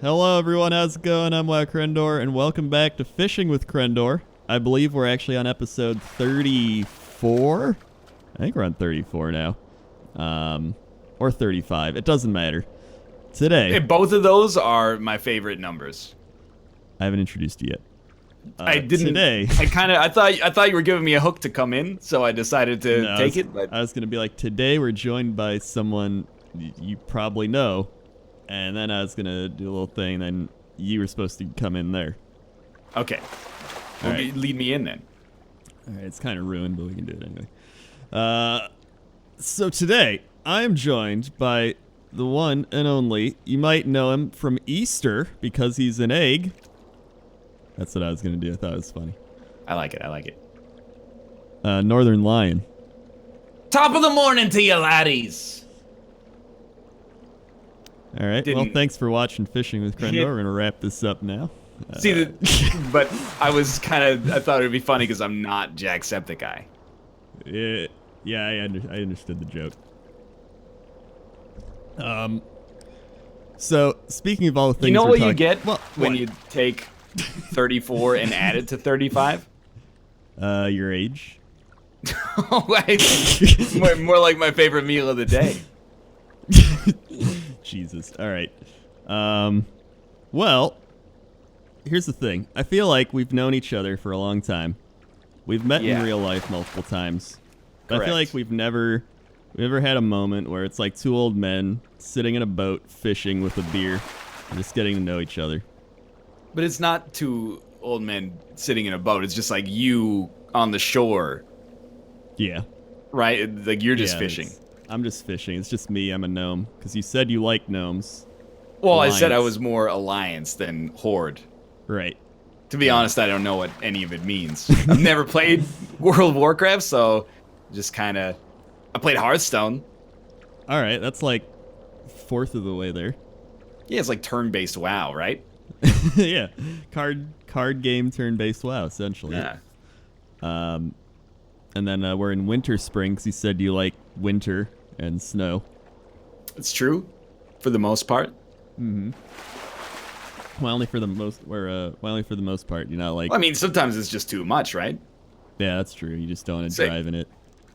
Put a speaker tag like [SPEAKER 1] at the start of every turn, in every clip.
[SPEAKER 1] Hello everyone, how's it going? I'm WoWcrendor, and welcome back to Fishing with Crendor. I believe we're actually on episode 34? I think we're on 34 now. Or 35, it doesn't matter. Today...
[SPEAKER 2] Hey, both of those are my favorite numbers.
[SPEAKER 1] I haven't introduced you yet.
[SPEAKER 2] I didn't.
[SPEAKER 1] Today...
[SPEAKER 2] I thought you were giving me a hook to come in, so I decided to take it. But
[SPEAKER 1] I was going to be like, today we're joined by someone you probably know. And then I was going to do a little thing, then you were supposed to come in there.
[SPEAKER 2] Okay. Well,
[SPEAKER 1] right.
[SPEAKER 2] Lead me in then.
[SPEAKER 1] Alright, it's kind of ruined, but we can do it anyway. So today, I am joined by the one and only, you might know him from Easter, because he's an egg. That's what I was going to do, I thought it was funny.
[SPEAKER 2] I like it.
[SPEAKER 1] Northernlion.
[SPEAKER 2] Top of the morning to you, laddies!
[SPEAKER 1] Alright, well, thanks for watching Fishing with Crendor. We're going to wrap this up now.
[SPEAKER 2] But I thought it would be funny because I'm not Jacksepticeye.
[SPEAKER 1] Yeah, I understood the joke. So, speaking of all the things
[SPEAKER 2] you know
[SPEAKER 1] we're
[SPEAKER 2] what
[SPEAKER 1] talking,
[SPEAKER 2] you get when
[SPEAKER 1] what?
[SPEAKER 2] you take 34 and add it to 35?
[SPEAKER 1] Your age.
[SPEAKER 2] more like my favorite meal of the day.
[SPEAKER 1] Jesus. All right. Well, here's the thing. I feel like we've known each other for a long time. We've met in real life multiple times. But I feel like we've never had a moment where it's like two old men sitting in a boat fishing with a beer and just getting to know each other.
[SPEAKER 2] But it's not two old men sitting in a boat. It's just like you on the shore.
[SPEAKER 1] Yeah.
[SPEAKER 2] Right? Like you're just fishing.
[SPEAKER 1] I'm just fishing. It's just me. I'm a gnome. Because you said you like gnomes.
[SPEAKER 2] Well,
[SPEAKER 1] Alliance.
[SPEAKER 2] I said I was more alliance than horde.
[SPEAKER 1] Right.
[SPEAKER 2] To be honest, I don't know what any of it means. I've never played World of Warcraft, so just kind of... I played Hearthstone.
[SPEAKER 1] All right, that's like fourth of the way there.
[SPEAKER 2] Yeah, it's like turn-based WoW, right?
[SPEAKER 1] Yeah, card game turn-based WoW, essentially.
[SPEAKER 2] Yeah.
[SPEAKER 1] And then we're in winter spring, because you said you like winter and snow.
[SPEAKER 2] It's true, for the most part.
[SPEAKER 1] Mm-hmm. Well, only for the most part. You're not like.
[SPEAKER 2] Well, I mean, sometimes it's just too much, right?
[SPEAKER 1] Yeah, that's true. You just don't want to drive in it.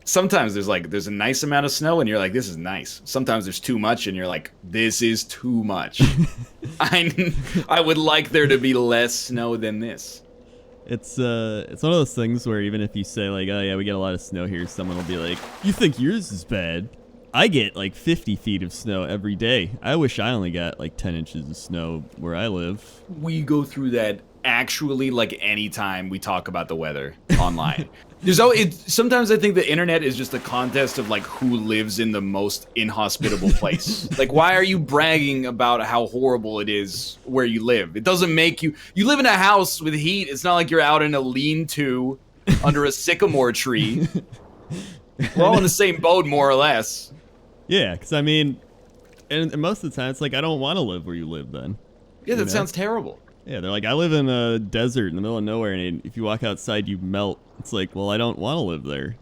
[SPEAKER 2] Sometimes there's a nice amount of snow, and you're like, this is nice. Sometimes there's too much, and you're like, this is too much. I would like there to be less snow than this.
[SPEAKER 1] It's one of those things where even if you say like, oh yeah, we get a lot of snow here, someone will be like, you think yours is bad? I get like 50 feet of snow every day. I wish I only got like 10 inches of snow where I live.
[SPEAKER 2] We go through that actually like any time we talk about the weather online. Sometimes I think the internet is just a contest of like who lives in the most inhospitable place. Like, why are you bragging about how horrible it is where you live? It doesn't make you live in a house with heat. It's not like you're out in a lean-to under a sycamore tree. We're all in the same boat, more or less.
[SPEAKER 1] Yeah, because I mean, and most of the time it's like, I don't want to live where you live then.
[SPEAKER 2] Yeah, that sounds terrible.
[SPEAKER 1] Yeah, they're like, I live in a desert in the middle of nowhere, and if you walk outside, you melt. It's like, well, I don't want to live there.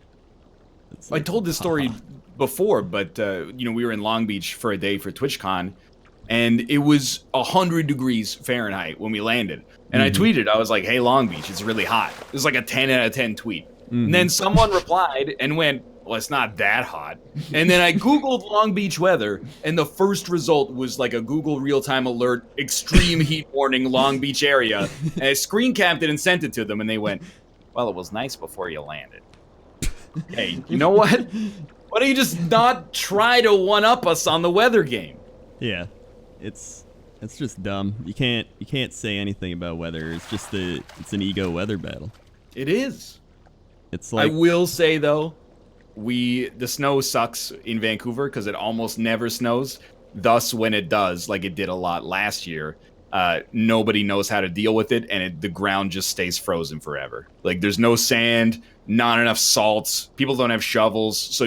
[SPEAKER 2] I told this story before, but we were in Long Beach for a day for TwitchCon, and it was 100 degrees Fahrenheit when we landed. And I tweeted, I was like, hey, Long Beach, it's really hot. It was like a 10 out of 10 tweet. And then someone replied and went, well, it's not that hot. And then I Googled Long Beach weather, and the first result was like a Google real-time alert, extreme heat warning, Long Beach area. And I screen capped it and sent it to them, and they went, well, it was nice before you landed. Hey, you know what? Why don't you just not try to one-up us on the weather game?
[SPEAKER 1] Yeah, it's just dumb. You can't say anything about weather. It's just it's an ego weather battle.
[SPEAKER 2] It is.
[SPEAKER 1] It's like,
[SPEAKER 2] I will say though, the snow sucks in Vancouver because it almost never snows. Thus, when it does, like it did a lot last year, nobody knows how to deal with it, and the ground just stays frozen forever. Like there's no sand, not enough salts. People don't have shovels, so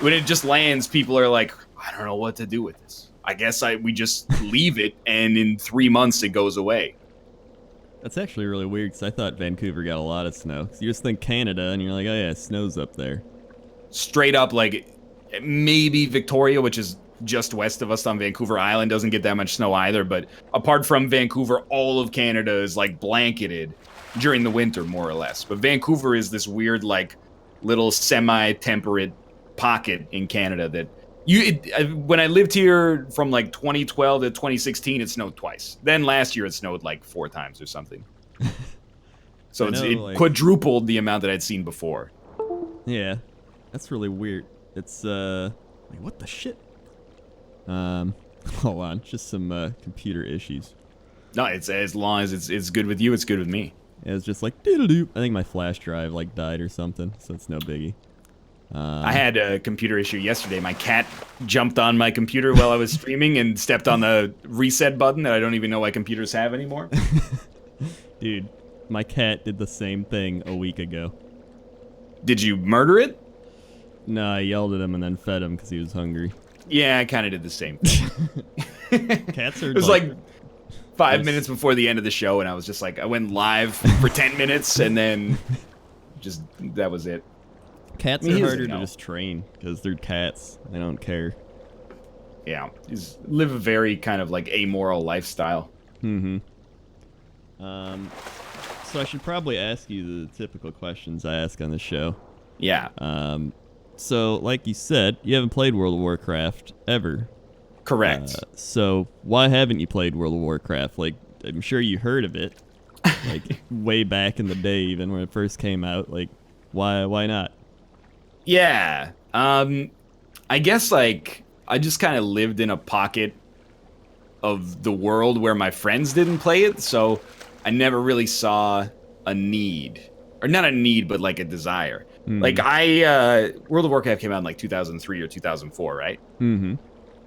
[SPEAKER 2] when it just lands, people are like, I don't know what to do with this. I guess we just leave it, and in 3 months it goes away.
[SPEAKER 1] That's actually really weird, because I thought Vancouver got a lot of snow. Cause you just think Canada, and you're like, oh yeah, snow's up there.
[SPEAKER 2] Straight up, like, maybe Victoria, which is just west of us on Vancouver Island. Doesn't get that much snow either. But apart from Vancouver, all of Canada is like blanketed during the winter, more or less. But Vancouver is this weird, like, little semi-temperate pocket in Canada that when I lived here from like 2012 to 2016, it snowed twice. Then last year it snowed like 4 times or something. So it quadrupled the amount that I'd seen before.
[SPEAKER 1] Yeah, that's really weird. It's wait, what the shit? Hold on, just some computer issues.
[SPEAKER 2] No, it's as long as it's good with you, it's good with me.
[SPEAKER 1] Yeah, it's just like doodle-doo. I think my flash drive like died or something, so it's no biggie.
[SPEAKER 2] I had a computer issue yesterday. My cat jumped on my computer while I was streaming and stepped on the reset button that I don't even know why computers have anymore.
[SPEAKER 1] Dude, my cat did the same thing a week ago.
[SPEAKER 2] Did you murder it?
[SPEAKER 1] No, I yelled at him and then fed him because he was hungry.
[SPEAKER 2] Yeah, I kind of did the same thing.
[SPEAKER 1] Cats are
[SPEAKER 2] It was like 5 minutes before the end of the show, and I was just like, I went live for 10 minutes, and then just, that was it.
[SPEAKER 1] Cats are harder to just train because they're cats. They don't care.
[SPEAKER 2] Yeah, just live a very kind of like amoral lifestyle.
[SPEAKER 1] Mm-hmm. So I should probably ask you the typical questions I ask on the show.
[SPEAKER 2] Yeah.
[SPEAKER 1] So like you said, you haven't played World of Warcraft ever.
[SPEAKER 2] Correct.
[SPEAKER 1] So why haven't you played World of Warcraft? Like, I'm sure you heard of it, like way back in the day, even when it first came out. Like, why not?
[SPEAKER 2] Yeah. I guess like I just kind of lived in a pocket of the world where my friends didn't play it, so I never really saw a need, or not a need, but like a desire. Like World of Warcraft came out in like 2003 or 2004, right?
[SPEAKER 1] Mm-hmm.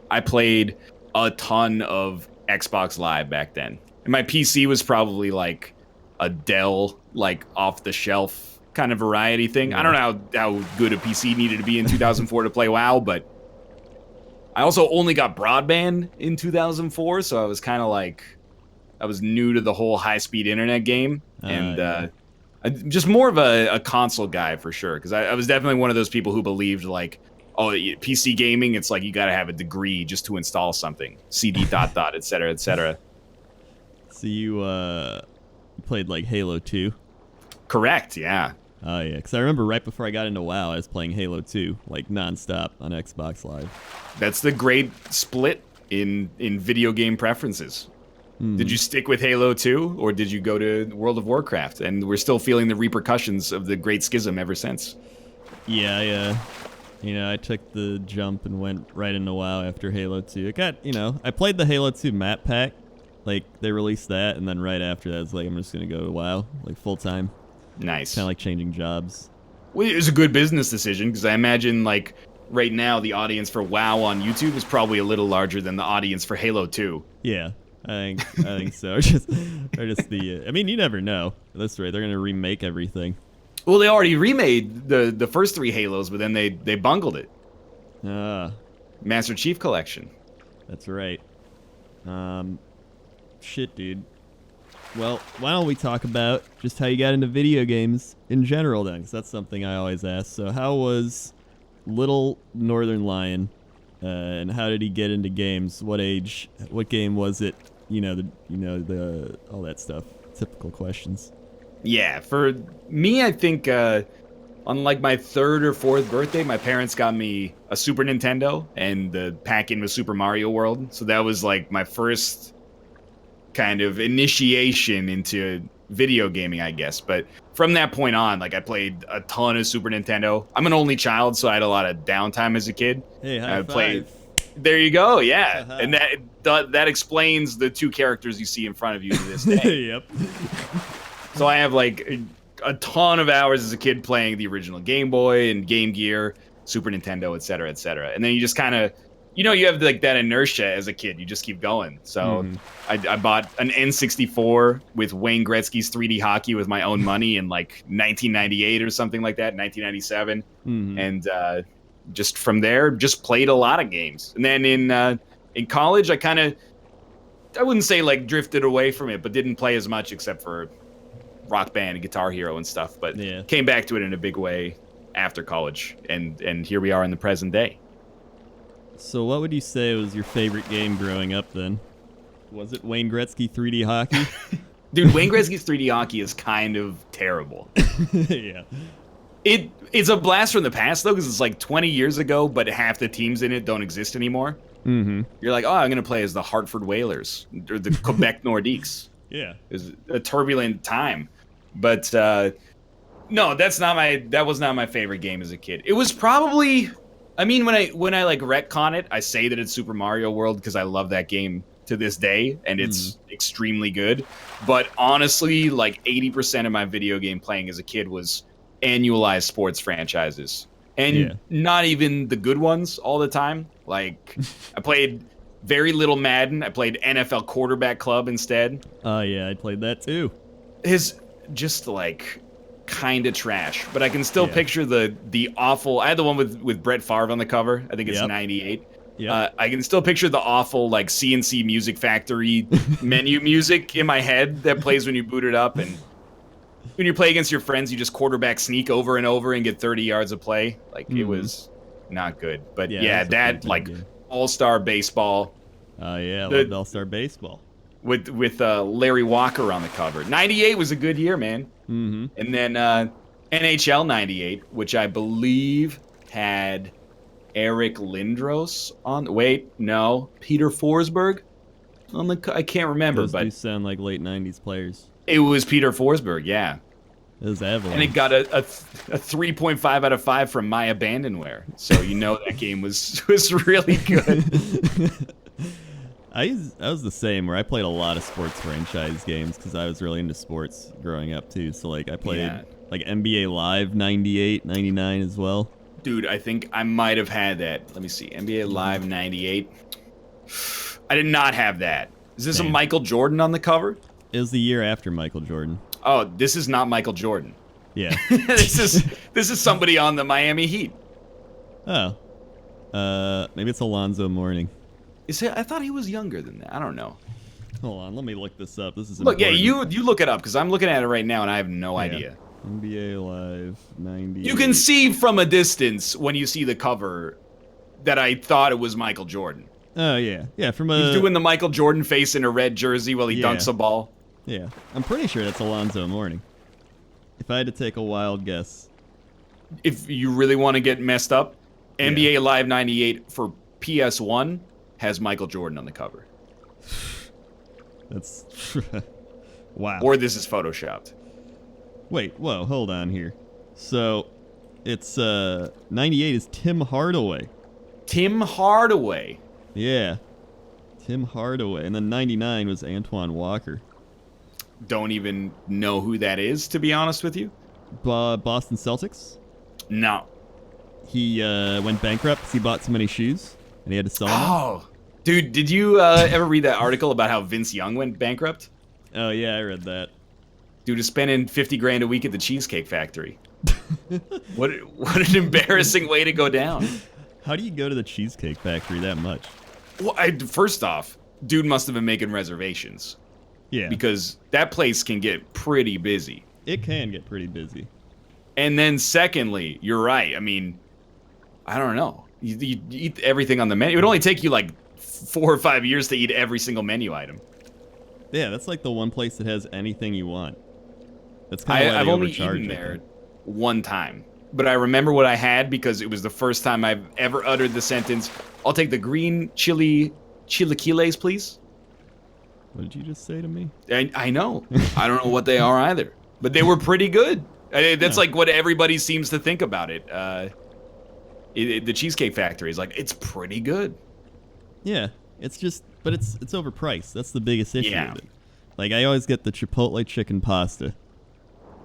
[SPEAKER 2] I played a ton of Xbox Live back then. And my PC was probably like a Dell, like off the shelf kind of variety thing. Yeah. I don't know how good a PC needed to be in 2004 to play WoW, but I also only got broadband in 2004, so I was kind of like, I was new to the whole high-speed internet game, and I'm just more of a console guy for sure, because I was definitely one of those people who believed like, oh, PC gaming, it's like you got to have a degree just to install something, CD ... et cetera, et cetera.
[SPEAKER 1] So you played like Halo 2?
[SPEAKER 2] Correct, yeah.
[SPEAKER 1] Oh yeah, because I remember right before I got into WoW, I was playing Halo 2 like nonstop on Xbox Live.
[SPEAKER 2] That's the great split in video game preferences. Did you stick with Halo 2, or did you go to World of Warcraft? And we're still feeling the repercussions of the Great Schism ever since.
[SPEAKER 1] Yeah, I took the jump and went right into WoW after Halo 2. It got, I played the Halo 2 map pack. Like, they released that, and then right after that, I was like, I'm just going to go to WoW, like, full time.
[SPEAKER 2] Nice.
[SPEAKER 1] Kind of like changing jobs.
[SPEAKER 2] Well, it was a good business decision, because I imagine, like, right now, the audience for WoW on YouTube is probably a little larger than the audience for Halo 2.
[SPEAKER 1] Yeah. I think so. I mean, you never know. That's right. They're gonna remake everything.
[SPEAKER 2] Well, they already remade the first 3 Halos, but then they bungled it. Master Chief Collection.
[SPEAKER 1] That's right. Shit, dude. Well, why don't we talk about just how you got into video games in general then? Because that's something I always ask. So, how was little Northernlion, and how did he get into games? What age? What game was it? The all that stuff. Typical questions.
[SPEAKER 2] Yeah, for me, I think on like my 3rd or 4th birthday, my parents got me a Super Nintendo, and the pack-in was Super Mario World. So that was like my first kind of initiation into video gaming, I guess. But from that point on, like I played a ton of Super Nintendo. I'm an only child, so I had a lot of downtime as a kid.
[SPEAKER 1] Hey, high five.
[SPEAKER 2] There you go, yeah. And that explains the 2 characters you see in front of you to this day.
[SPEAKER 1] Yep.
[SPEAKER 2] So I have like a ton of hours as a kid playing the original Game Boy and Game Gear, Super Nintendo, et cetera, et cetera. And then you just kind of, you have like that inertia as a kid. You just keep going. So I bought an N64 with Wayne Gretzky's 3D hockey with my own money in like 1998 or something like that, 1997. And just from there, just played a lot of games. And then in college, I wouldn't say like drifted away from it, but didn't play as much except for Rock Band and Guitar Hero and stuff. But came back to it in a big way after college. And here we are in the present day.
[SPEAKER 1] So what would you say was your favorite game growing up then? Was it Wayne Gretzky 3D hockey?
[SPEAKER 2] Dude, Wayne Gretzky's 3D hockey is kind of terrible.
[SPEAKER 1] Yeah.
[SPEAKER 2] It's a blast from the past, though, because it's like 20 years ago, but half the teams in it don't exist anymore.
[SPEAKER 1] Mm-hmm.
[SPEAKER 2] You're like, oh, I'm going to play as the Hartford Whalers or the Quebec Nordiques.
[SPEAKER 1] Yeah.
[SPEAKER 2] It was a turbulent time. But no, that was not my favorite game as a kid. It was probably, I mean, when I like retcon it, I say that it's Super Mario World because I love that game to this day, and it's extremely good. But honestly, like 80% of my video game playing as a kid was annualized sports franchises. And not even the good ones all the time. Like, I played very little Madden. I played NFL Quarterback Club instead.
[SPEAKER 1] Oh, yeah, I played that too.
[SPEAKER 2] His just like kind of trash, but I can still picture the awful. I had the one with Brett Favre on the cover. I think it's 98. Yeah, I can still picture the awful like CNC Music Factory menu music in my head that plays when you boot it up, and when you play against your friends, you just quarterback sneak over and over and get 30 yards of play. Like it was not good, but that like All-Star Baseball.
[SPEAKER 1] Oh yeah, I loved All-Star Baseball.
[SPEAKER 2] With Larry Walker on the cover. 98 was a good year, man. Mm-hmm. And then NHL 98, which I believe had Eric Lindros on. Wait, no, Peter Forsberg on the. I can't remember,
[SPEAKER 1] Those
[SPEAKER 2] but
[SPEAKER 1] do sound like late 90s players.
[SPEAKER 2] It was Peter Forsberg, yeah.
[SPEAKER 1] It was Avalanche.
[SPEAKER 2] And it got a 3.5 out of 5 from My Abandonware. So you know that game was really good.
[SPEAKER 1] I was the same, where I played a lot of sports franchise games because I was really into sports growing up too. So like I played like NBA Live 98, 99 as well.
[SPEAKER 2] Dude, I think I might have had that. Let me see. NBA Live 98. I did not have that. Is this a Michael Jordan on the cover?
[SPEAKER 1] It was the year after Michael Jordan.
[SPEAKER 2] Oh, this is not Michael Jordan.
[SPEAKER 1] Yeah.
[SPEAKER 2] this is somebody on the Miami Heat.
[SPEAKER 1] Oh. Maybe it's Alonzo Mourning.
[SPEAKER 2] I thought he was younger than that. I don't know.
[SPEAKER 1] Hold on, let me look this up. This is
[SPEAKER 2] important.
[SPEAKER 1] Look,
[SPEAKER 2] yeah, you look it up because I'm looking at it right now and I have no idea.
[SPEAKER 1] NBA Live 90.
[SPEAKER 2] You can see from a distance when you see the cover that I thought it was Michael Jordan.
[SPEAKER 1] Oh yeah, yeah. He's
[SPEAKER 2] doing the Michael Jordan face in a red jersey while he dunks a ball.
[SPEAKER 1] Yeah, I'm pretty sure that's Alonzo Mourning. If I had to take a wild guess.
[SPEAKER 2] If you really want to get messed up, NBA Live 98 for PS1 has Michael Jordan on the cover.
[SPEAKER 1] That's wow.
[SPEAKER 2] Or this is photoshopped.
[SPEAKER 1] Wait, whoa, hold on here. So, it's 98 is Tim Hardaway.
[SPEAKER 2] Tim Hardaway.
[SPEAKER 1] Yeah. Tim Hardaway. And then 99 was Antoine Walker.
[SPEAKER 2] Don't even know who that is, to be honest with you.
[SPEAKER 1] Boston Celtics?
[SPEAKER 2] No.
[SPEAKER 1] He went bankrupt because he bought too many shoes, and he had to sell them.
[SPEAKER 2] Oh. Dude, did you ever read that article about how Vince Young went bankrupt?
[SPEAKER 1] Oh, yeah, I read that.
[SPEAKER 2] Due to spending $50,000 a week at the Cheesecake Factory. What an embarrassing way to go down.
[SPEAKER 1] How do you go to the Cheesecake Factory that much?
[SPEAKER 2] Well, first off, dude must have been making reservations.
[SPEAKER 1] Yeah.
[SPEAKER 2] Because that place can get pretty busy.
[SPEAKER 1] It can get pretty busy.
[SPEAKER 2] And then secondly, you're right. I mean, I don't know. You eat everything on the menu. It would only take you like 4 or 5 years to eat every single menu item.
[SPEAKER 1] Yeah, that's like the one place that has anything you want. That's kind of why
[SPEAKER 2] I've
[SPEAKER 1] they
[SPEAKER 2] only
[SPEAKER 1] overcharge
[SPEAKER 2] eaten there one time. But I remember what I had because it was the first time I've ever uttered the sentence, "I'll take the green chilaquiles, please."
[SPEAKER 1] What did you just say to me?
[SPEAKER 2] I know. I don't know what they are either. But they were pretty good. That's like what everybody seems to think about it. The Cheesecake Factory is like, it's pretty good.
[SPEAKER 1] Yeah, it's just, but it's overpriced. That's the biggest issue with it. Like, I always get the Chipotle chicken pasta,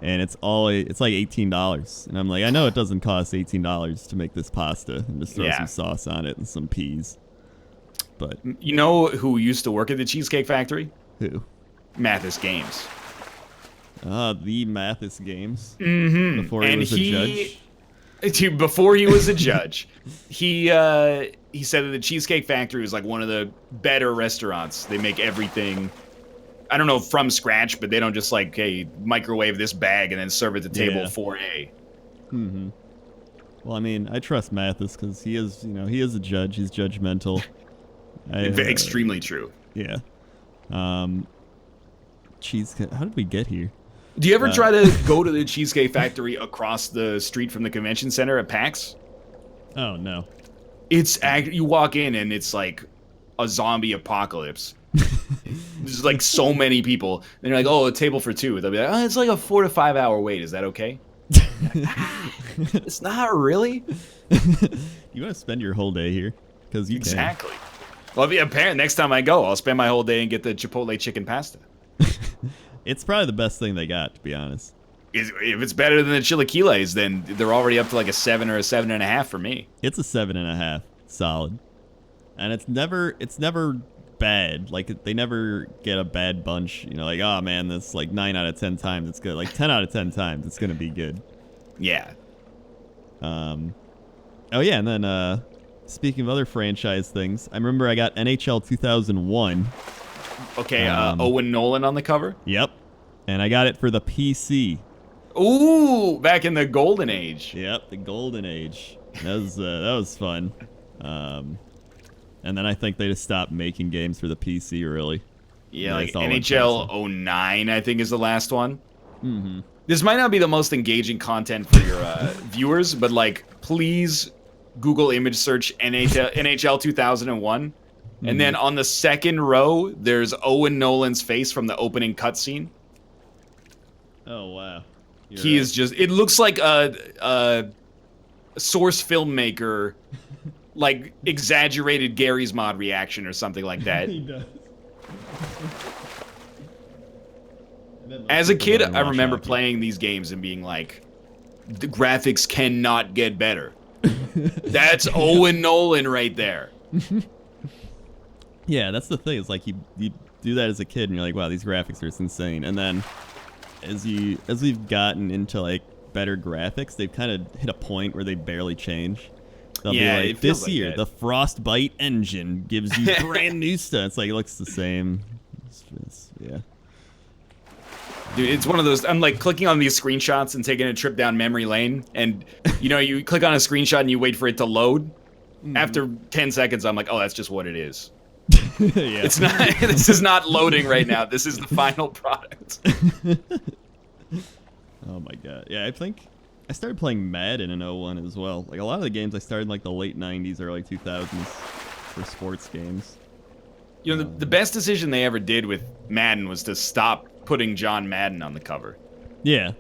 [SPEAKER 1] and it's like $18. And I'm like, I know it doesn't cost $18 to make this pasta and just throw some sauce on it and some peas. But
[SPEAKER 2] you know who used to work at the Cheesecake Factory?
[SPEAKER 1] Who?
[SPEAKER 2] Mathis Games.
[SPEAKER 1] The Mathis Games.
[SPEAKER 2] Mm-hmm.
[SPEAKER 1] Before he was a judge.
[SPEAKER 2] Before he was a judge, he said that the Cheesecake Factory was like one of the better restaurants. They make everything, I don't know, from scratch, but they don't just like, hey, microwave this bag and then serve it to table 4A.
[SPEAKER 1] Mm-hmm. Well, I mean, I trust Mathis because he is, he is a judge. He's judgmental.
[SPEAKER 2] Extremely true.
[SPEAKER 1] Yeah. Cheesecake. How did we get here?
[SPEAKER 2] Do you ever try to go to the Cheesecake Factory across the street from the convention center at PAX?
[SPEAKER 1] Oh, no.
[SPEAKER 2] You walk in and it's like a zombie apocalypse. There's like so many people. And you're like, oh, a table for two. They'll be like, oh, it's like a 4 to 5 hour wait. Is that okay? It's not really.
[SPEAKER 1] You want to spend your whole day here? Because you
[SPEAKER 2] exactly. Well, apparently next time I go, I'll spend my whole day and get the Chipotle chicken pasta.
[SPEAKER 1] It's probably the best thing they got, to be honest.
[SPEAKER 2] If it's better than the chilaquiles, then they're already up to like a 7 or a 7.5 for me.
[SPEAKER 1] It's a 7.5, solid, and it's never bad. Like they never get a bad bunch. Like, oh man, this like 9 out of 10 times it's good. Like 10 out of 10 times it's gonna be good.
[SPEAKER 2] Yeah.
[SPEAKER 1] Oh yeah, and then speaking of other franchise things, I remember I got NHL 2001.
[SPEAKER 2] Okay, Owen Nolan on the cover?
[SPEAKER 1] Yep. And I got it for the PC.
[SPEAKER 2] Ooh, back in the golden age.
[SPEAKER 1] Yep, the golden age. That was fun. And then I think they just stopped making games for the PC, really.
[SPEAKER 2] Yeah, like NHL 09, I think, is the last one.
[SPEAKER 1] Mm-hmm.
[SPEAKER 2] This might not be the most engaging content for your viewers, but, like, please Google image search NHL 2001. And then on the second row, there's Owen Nolan's face from the opening cutscene.
[SPEAKER 1] Oh, wow.
[SPEAKER 2] He is just... It looks like a source filmmaker, like, exaggerated Gary's Mod reaction or something like that.
[SPEAKER 1] He does.
[SPEAKER 2] As a kid, I remember playing these games and being like, the graphics cannot get better. That's Owen Nolan right there.
[SPEAKER 1] Yeah, that's the thing. It's like you do that as a kid, and you're like, "Wow, these graphics are insane." And then, as we've gotten into like better graphics, they've kind of hit a point where they barely change. They'll be like, "This year, the Frostbite engine gives you brand new stuff." It's like it looks the same. Yeah.
[SPEAKER 2] Dude, it's one of those. I'm like clicking on these screenshots and taking a trip down memory lane, and you click on a screenshot and you wait for it to load. After 10 seconds, I'm like, "Oh, that's just what it is."
[SPEAKER 1] Yeah.
[SPEAKER 2] It's not. This is not loading right now. This is the final product.
[SPEAKER 1] Oh my god. Yeah, I think I started playing Madden in 01 as well. Like a lot of the games I started in like the late 90s, early 2000s for sports games.
[SPEAKER 2] The best decision they ever did with Madden was to stop putting John Madden on the cover.
[SPEAKER 1] Yeah.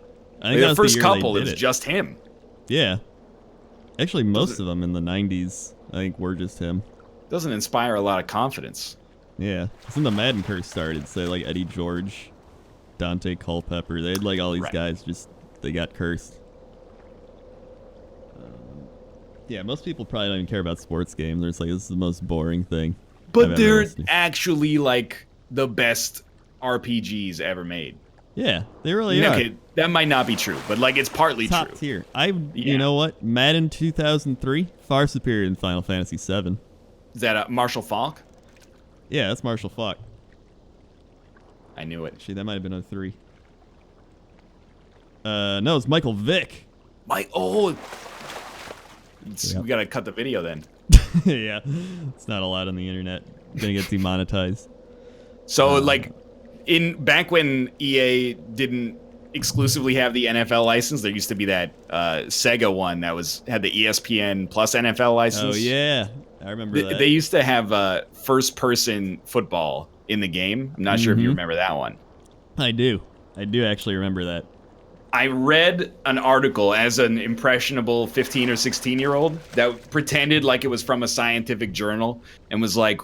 [SPEAKER 1] I think
[SPEAKER 2] the first couple, it was just him.
[SPEAKER 1] Yeah. Actually, most of them in the 90s, I think, were just him.
[SPEAKER 2] Doesn't inspire a lot of confidence.
[SPEAKER 1] Yeah. It's when the Madden curse started. Say, like, Eddie George, Dante Culpepper. They had, like, all these guys they got cursed. Yeah, most people probably don't even care about sports games. They're just like, this is the most boring thing.
[SPEAKER 2] But they're actually, like, the best RPGs ever made.
[SPEAKER 1] Yeah, they really are.
[SPEAKER 2] Okay, that might not be true, but, like, it's partly true.
[SPEAKER 1] Top tier. You know what? Madden 2003, far superior than Final Fantasy 7.
[SPEAKER 2] Is that Marshall Falk?
[SPEAKER 1] Yeah, that's Marshall Falk.
[SPEAKER 2] I knew it.
[SPEAKER 1] Actually, that might have been 03. No, it's Michael Vick.
[SPEAKER 2] We gotta cut the video then.
[SPEAKER 1] Yeah, it's not allowed on the internet. Gonna get demonetized.
[SPEAKER 2] So, like, back when EA didn't exclusively have the NFL license, there used to be that Sega one that had the ESPN Plus NFL license.
[SPEAKER 1] Oh yeah, I remember that.
[SPEAKER 2] They used to have first-person football in the game. I'm not sure if you remember that one.
[SPEAKER 1] I do actually remember that.
[SPEAKER 2] I read an article as an impressionable 15 or 16-year-old that pretended like it was from a scientific journal and was like,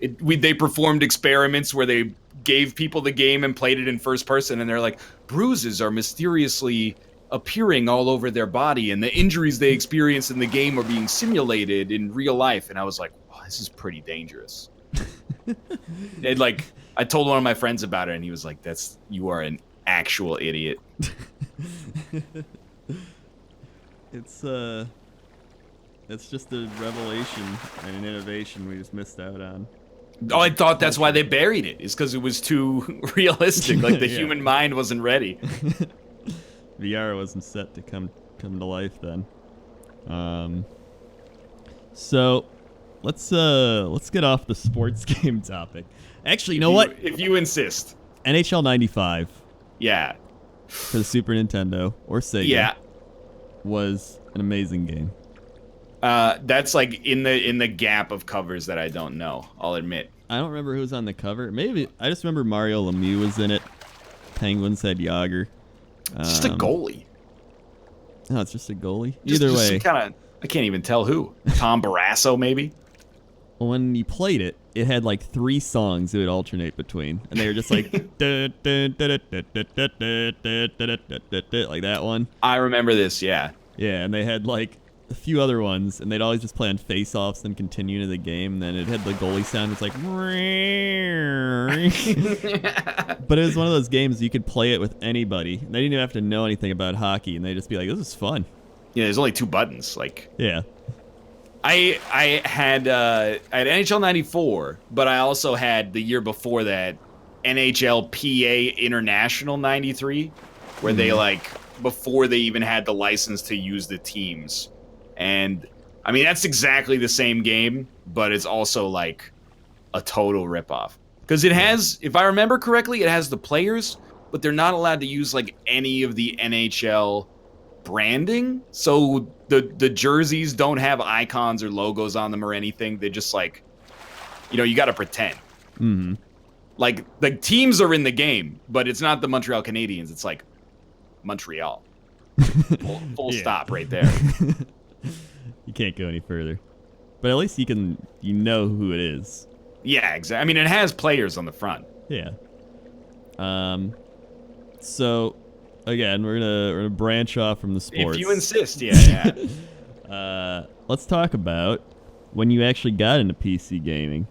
[SPEAKER 2] they performed experiments where they gave people the game and played it in first person, and they're like, bruises are mysteriously appearing all over their body, and the injuries they experience in the game are being simulated in real life. And I was like, wow, this is pretty dangerous. And, like, I told one of my friends about it, and he was like, you are an actual idiot.
[SPEAKER 1] It's just a revelation and an innovation we just missed out on.
[SPEAKER 2] Oh, I thought that's why they buried it. It's because it was too realistic. Like the human mind wasn't ready.
[SPEAKER 1] VR wasn't set to come to life then. So let's get off the sports game topic. Actually, you know what?
[SPEAKER 2] If you insist.
[SPEAKER 1] NHL 95.
[SPEAKER 2] Yeah.
[SPEAKER 1] For the Super Nintendo or Sega.
[SPEAKER 2] Yeah.
[SPEAKER 1] Was an amazing game.
[SPEAKER 2] That's like in the gap of covers that I don't know, I'll admit.
[SPEAKER 1] I don't remember who was on the cover. Maybe I just remember Mario Lemieux was in it. Penguins had Yager.
[SPEAKER 2] It's just a goalie.
[SPEAKER 1] No, it's just a goalie. Either way.
[SPEAKER 2] I can't even tell who. Tom Barrasso, maybe?
[SPEAKER 1] When you played it, it had like 3 songs it would alternate between. And they were just like, like that one.
[SPEAKER 2] I remember this, yeah.
[SPEAKER 1] Yeah, and they had like a few other ones, and they'd always just play on face-offs and continue into the game. And then it had the goalie sound. It's like, but it was one of those games you could play it with anybody. They didn't even have to know anything about hockey, and they'd just be like, "This is fun."
[SPEAKER 2] Yeah, there's only 2 buttons. Like,
[SPEAKER 1] yeah,
[SPEAKER 2] I had NHL '94, but I also had the year before that NHL PA International '93, where they like before they even had the license to use the teams. And I mean, that's exactly the same game, but it's also like a total ripoff. Because it has, if I remember correctly, it has the players, but they're not allowed to use like any of the NHL branding. So the jerseys don't have icons or logos on them or anything. They're just like, you know, you got to pretend.
[SPEAKER 1] Mm-hmm.
[SPEAKER 2] Like the teams are in the game, but it's not the Montreal Canadiens. It's like Montreal. Full stop right there.
[SPEAKER 1] You can't go any further. But at least you know who it is.
[SPEAKER 2] Yeah, exactly. I mean, it has players on the front.
[SPEAKER 1] Yeah. So again, we're gonna branch off from the sports.
[SPEAKER 2] If you insist, yeah.
[SPEAKER 1] Let's talk about when you actually got into PC gaming.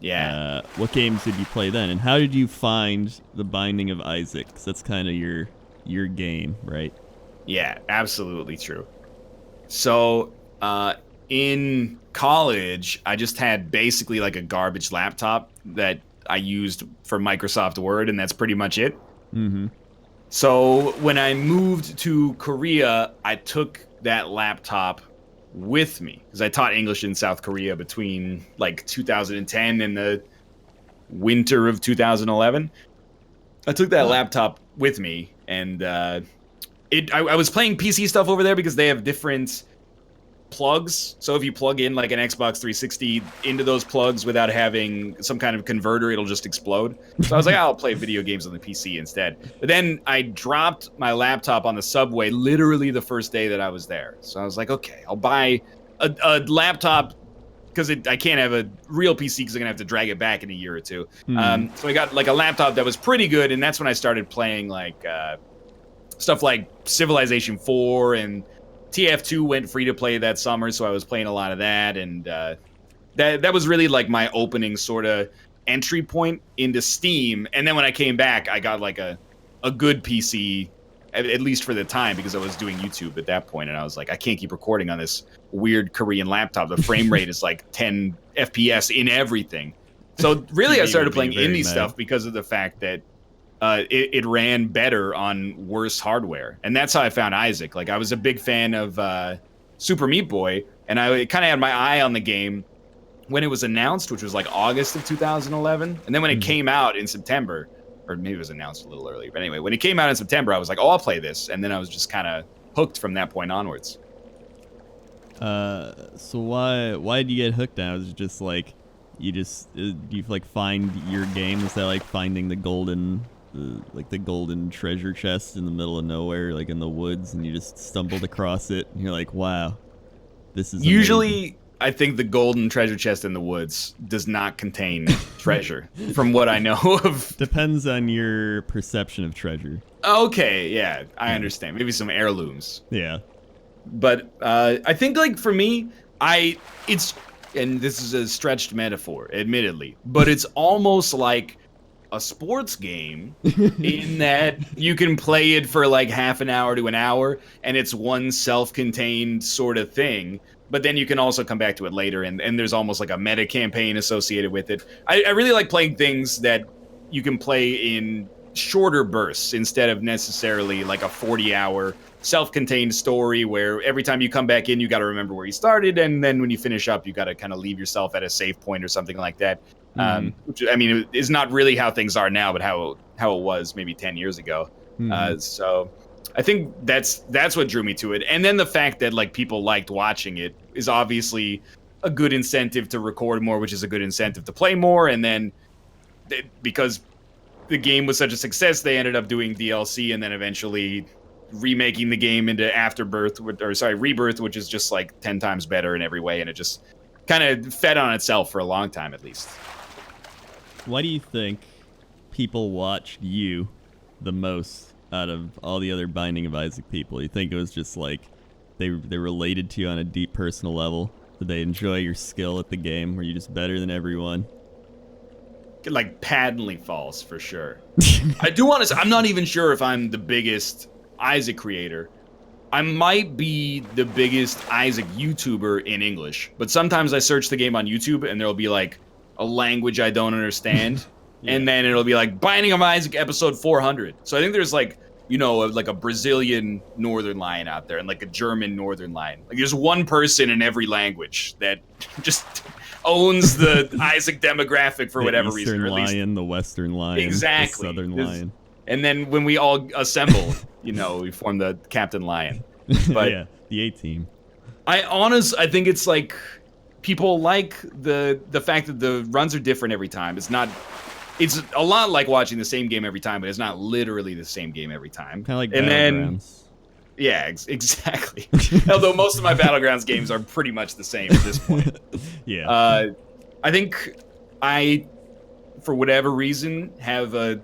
[SPEAKER 2] Yeah.
[SPEAKER 1] What games did you play then, and how did you find The Binding of Isaac? 'Cause that's kind of your game, right?
[SPEAKER 2] Yeah, absolutely true. So, in college, I just had basically like a garbage laptop that I used for Microsoft Word, and that's pretty much it.
[SPEAKER 1] Mm-hmm.
[SPEAKER 2] So when I moved to Korea, I took that laptop with me because I taught English in South Korea between like 2010 and the winter of 2011. I took that laptop with me, and I was playing PC stuff over there because they have different plugs. So if you plug in like an Xbox 360 into those plugs without having some kind of converter, it'll just explode. So I was like, I'll play video games on the PC instead. But then I dropped my laptop on the subway literally the first day that I was there. So I was like, okay, I'll buy a laptop because I can't have a real PC because I'm going to have to drag it back in a year or two. So I got like a laptop that was pretty good, and that's when I started playing like stuff like Civilization 4 and TF2 went free to play that summer, so I was playing a lot of that, and that was really like my opening sort of entry point into Steam. And then when I came back, I got like a good PC, at least for the time, because I was doing YouTube at that point, and I was like, I can't keep recording on this weird Korean laptop. The frame rate is like 10 FPS in everything. So really, I started playing indie stuff because of the fact that it ran better on worse hardware. And that's how I found Isaac. Like, I was a big fan of Super Meat Boy, and I kind of had my eye on the game when it was announced, which was like August of 2011. And then when it came out in September, or maybe it was announced a little earlier, but anyway, when it came out in September, I was like, oh, I'll play this. And then I was just kind of hooked from that point onwards.
[SPEAKER 1] So why did you get hooked on it? Was it just like, you like find your game? Was that like finding the golden treasure chest in the middle of nowhere, like in the woods, and you just stumbled across it and you're like, wow, this is
[SPEAKER 2] usually
[SPEAKER 1] amazing.
[SPEAKER 2] I think the golden treasure chest in the woods does not contain treasure, from what I know of.
[SPEAKER 1] Depends on your perception of treasure.
[SPEAKER 2] Okay, yeah, I understand. Maybe some heirlooms.
[SPEAKER 1] Yeah.
[SPEAKER 2] But I think, like, for me, and this is a stretched metaphor, admittedly, but it's almost like a sports game in that you can play it for like half an hour to an hour, and it's one self-contained sort of thing. But then you can also come back to it later, and there's almost like a meta campaign associated with it. I really like playing things that you can play in shorter bursts instead of necessarily like a 40-hour self-contained story where every time you come back in, you got to remember where you started, and then when you finish up, you got to kind of leave yourself at a save point or something like that. Which, I mean, is not really how things are now, but how it was maybe 10 years ago. So I think that's what drew me to it. And then the fact that like people liked watching it is obviously a good incentive to record more, which is a good incentive to play more. And then because the game was such a success, they ended up doing DLC and then eventually remaking the game into Rebirth, which is just like 10 times better in every way, and it just kind of fed on itself for a long time, at least.
[SPEAKER 1] Why do you think people watched you the most out of all the other Binding of Isaac people? You think it was just like they related to you on a deep personal level? Did they enjoy your skill at the game? Were you just better than everyone?
[SPEAKER 2] Like patently false, for sure. I do want to say, I'm not even sure if I'm the biggest Isaac creator. I might be the biggest Isaac YouTuber in English, but sometimes I search the game on YouTube and there'll be like a language I don't understand, and then it'll be like Binding of Isaac episode 400. So I think there's like, you know, like a Brazilian Northernlion out there and like a German Northernlion. Like there's one person in every language that just owns the Isaac demographic for whatever reason.
[SPEAKER 1] The Eastern Lion, the Western Lion,
[SPEAKER 2] exactly.
[SPEAKER 1] the Southern Lion.
[SPEAKER 2] And then when we all assemble, you know, we form the Captain Lion. But
[SPEAKER 1] yeah, the A-team.
[SPEAKER 2] I think it's like people like the fact that the runs are different every time. It's a lot like watching the same game every time, but it's not literally the same game every time.
[SPEAKER 1] Kind of like
[SPEAKER 2] Battlegrounds. Yeah, exactly. Although most of my Battlegrounds games are pretty much the same at this point.
[SPEAKER 1] Yeah.
[SPEAKER 2] I think I, for whatever reason, have a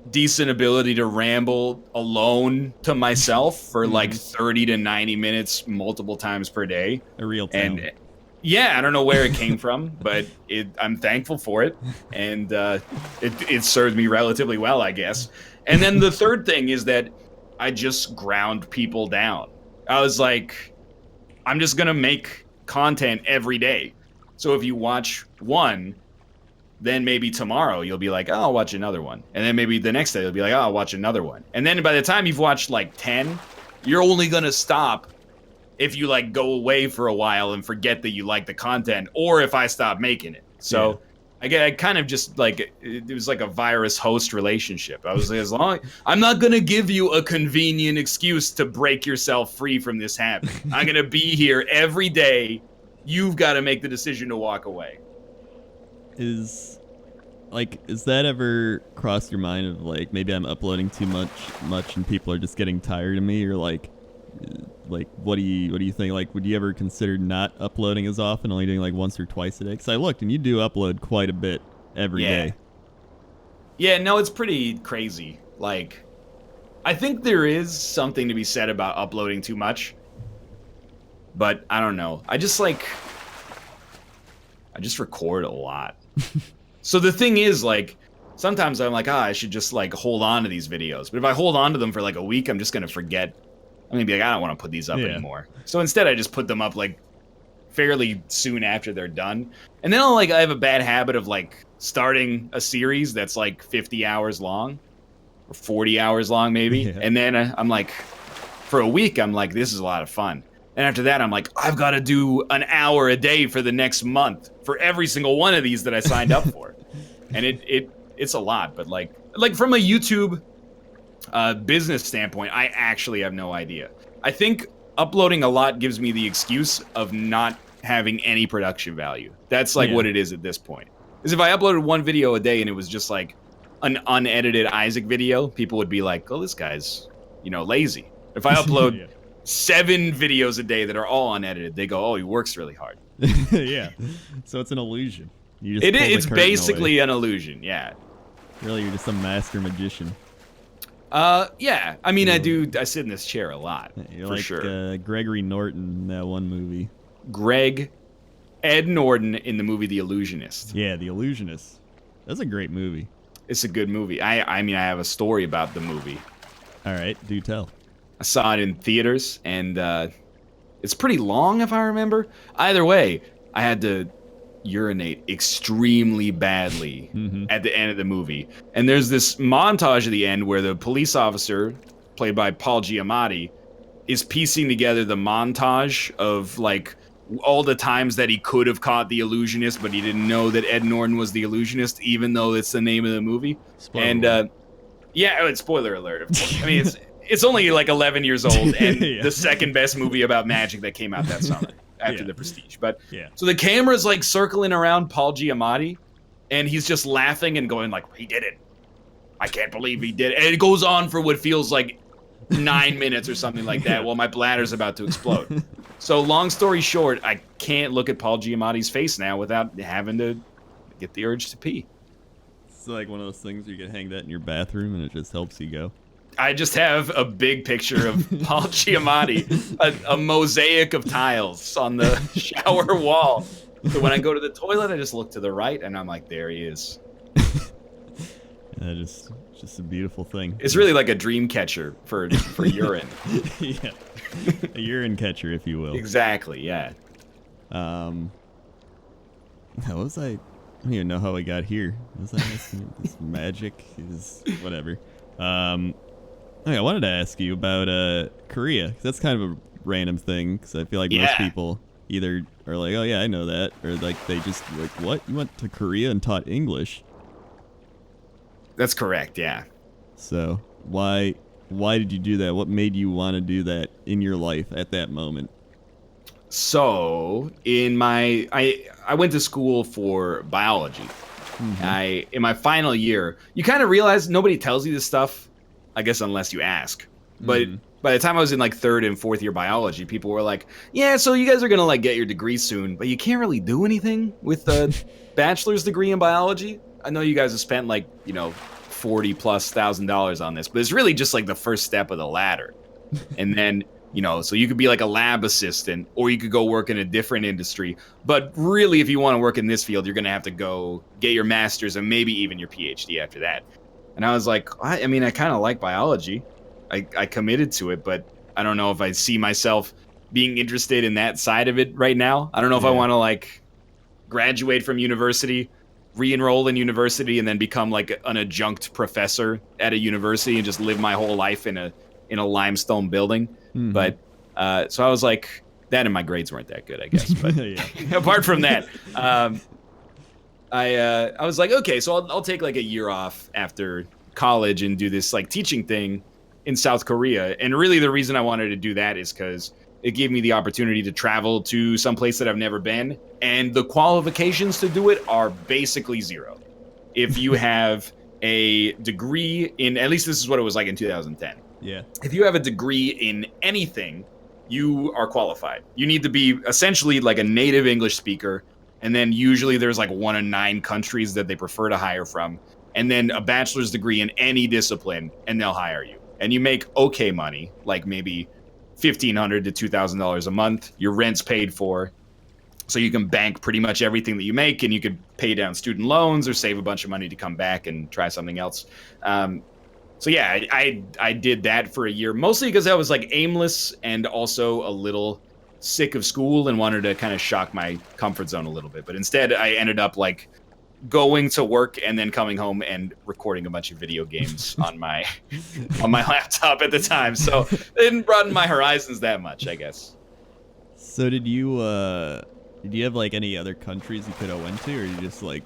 [SPEAKER 2] decent ability to ramble alone to myself for like 30 to 90 minutes multiple times per day.
[SPEAKER 1] A real talent.
[SPEAKER 2] And yeah, I don't know where it came from, but I'm thankful for it, and it served me relatively well, I guess. And then the third thing is that I just ground people down. I was like, I'm just gonna make content every day. So if you watch one, then maybe tomorrow you'll be like, oh, I'll watch another one. And then maybe the next day you'll be like, oh, I'll watch another one. And then by the time you've watched like 10, you're only gonna stop if you like go away for a while and forget that you like the content, or if I stop making it. So I kind of just like, it was like a virus host relationship. I was like, as long I'm not gonna give you a convenient excuse to break yourself free from this habit. I'm gonna be here every day. You've got to make the decision to walk away.
[SPEAKER 1] Is that ever crossed your mind of like, maybe I'm uploading too much and people are just getting tired of me, or like what do you think? Like, would you ever consider not uploading as often, only doing like once or twice a day? Because I looked and you do upload quite a bit every day.
[SPEAKER 2] Yeah, no, it's pretty crazy. Like, I think there is something to be said about uploading too much, but I don't know. I just record a lot. So the thing is, like, sometimes I'm like, I should just like hold on to these videos. But if I hold on to them for like a week, I'm just gonna forget. I'm gonna be like, I don't want to put these up anymore. So instead, I just put them up like fairly soon after they're done. And then I have a bad habit of like starting a series that's like 50 hours long or 40 hours long maybe. Yeah. And then I'm like, for a week, I'm like, this is a lot of fun. And after that, I'm like, I've got to do an hour a day for the next month for every single one of these that I signed up for. And it's a lot. But like from a YouTube business standpoint, I actually have no idea. I think uploading a lot gives me the excuse of not having any production value. That's like what it is at this point. Because if I uploaded one video a day and it was just like an unedited Isaac video, people would be like, oh, this guy's, lazy. If I upload 7 videos a day that are all unedited, they go, oh, he works really hard.
[SPEAKER 1] Yeah. So it's an illusion.
[SPEAKER 2] It's basically an illusion, yeah.
[SPEAKER 1] Really, you're just a master magician.
[SPEAKER 2] Yeah. I mean, I sit in this chair a lot,
[SPEAKER 1] you're
[SPEAKER 2] for
[SPEAKER 1] like,
[SPEAKER 2] sure.
[SPEAKER 1] Gregory Norton in that one movie.
[SPEAKER 2] Ed Norton in the movie The Illusionist.
[SPEAKER 1] Yeah, The Illusionist. That's a great movie.
[SPEAKER 2] It's a good movie. I mean, I have a story about the movie.
[SPEAKER 1] All right, do tell.
[SPEAKER 2] I saw it in theaters, and it's pretty long, if I remember. Either way, I had to urinate extremely badly at the end of the movie. And there's this montage at the end where the police officer, played by Paul Giamatti, is piecing together the montage of like all the times that he could have caught the illusionist, but he didn't know that Ed Norton was the illusionist, even though it's the name of the movie. Spoiler alert, of course. I mean, it's only like 11 years old, and the second best movie about magic that came out that summer after The Prestige. But so the camera's like circling around Paul Giamatti, and he's just laughing and going like, "He did it! I can't believe he did it!" And it goes on for what feels like 9 minutes or something like that, while my bladder's about to explode. So long story short, I can't look at Paul Giamatti's face now without having to get the urge to pee.
[SPEAKER 1] It's like one of those things where you can hang that in your bathroom and it just helps you go.
[SPEAKER 2] I just have a big picture of Paul Giamatti, a mosaic of tiles on the shower wall. So when I go to the toilet, I just look to the right and I'm like, there he is.
[SPEAKER 1] Just a beautiful thing.
[SPEAKER 2] It's really like a dream catcher for urine.
[SPEAKER 1] Yeah. A urine catcher, if you will.
[SPEAKER 2] Exactly, yeah.
[SPEAKER 1] How was I don't even know how I got here. Was I asking this magic? Is whatever. I wanted to ask you about Korea. 'Cause that's kind of a random thing, because I feel like most people either are like, oh yeah, I know that, or like they just like, what? You went to Korea and taught English?
[SPEAKER 2] That's correct, yeah.
[SPEAKER 1] So why did you do that? What made you want to do that in your life at that moment?
[SPEAKER 2] So I went to school for biology. In my final year, you kind of realize nobody tells you this stuff, I guess, unless you ask. But by the time I was in like 3rd and 4th year biology, people were like, yeah, so you guys are gonna like get your degree soon, but you can't really do anything with a bachelor's degree in biology. I know you guys have spent like, $40,000+ on this, but it's really just like the first step of the ladder. And then, so you could be like a lab assistant, or you could go work in a different industry. But really, if you want to work in this field, you're going to have to go get your master's and maybe even your PhD after that. And I was like, I kind of like biology. I committed to it, but I don't know if I see myself being interested in that side of it right now. I don't know if I want to like graduate from university, re-enroll in university, and then become like an adjunct professor at a university and just live my whole life in a limestone building. But so I was like, that and my grades weren't that good, I guess. But apart from that, I was like, okay, so I'll take like a year off after college and do this like teaching thing in South Korea. And really the reason I wanted to do that is because it gave me the opportunity to travel to some place that I've never been. And the qualifications to do it are basically zero. If you have a degree in, at least this is what it was like in 2010.
[SPEAKER 1] Yeah.
[SPEAKER 2] If you have a degree in anything, you are qualified. You need to be essentially like a native English speaker. And then usually there's like 1 of 9 countries that they prefer to hire from. And then a bachelor's degree in any discipline, and they'll hire you. And you make okay money, like maybe $1,500 to $2,000 a month. Your rent's paid for. So you can bank pretty much everything that you make, and you could pay down student loans or save a bunch of money to come back and try something else. So yeah, I did that for a year, mostly because I was like aimless and also a little sick of school and wanted to kind of shock my comfort zone a little bit. But instead, I ended up like going to work and then coming home and recording a bunch of video games on my laptop at the time. So it didn't broaden my horizons that much, I guess.
[SPEAKER 1] So did you have like any other countries you could have went to, or you just like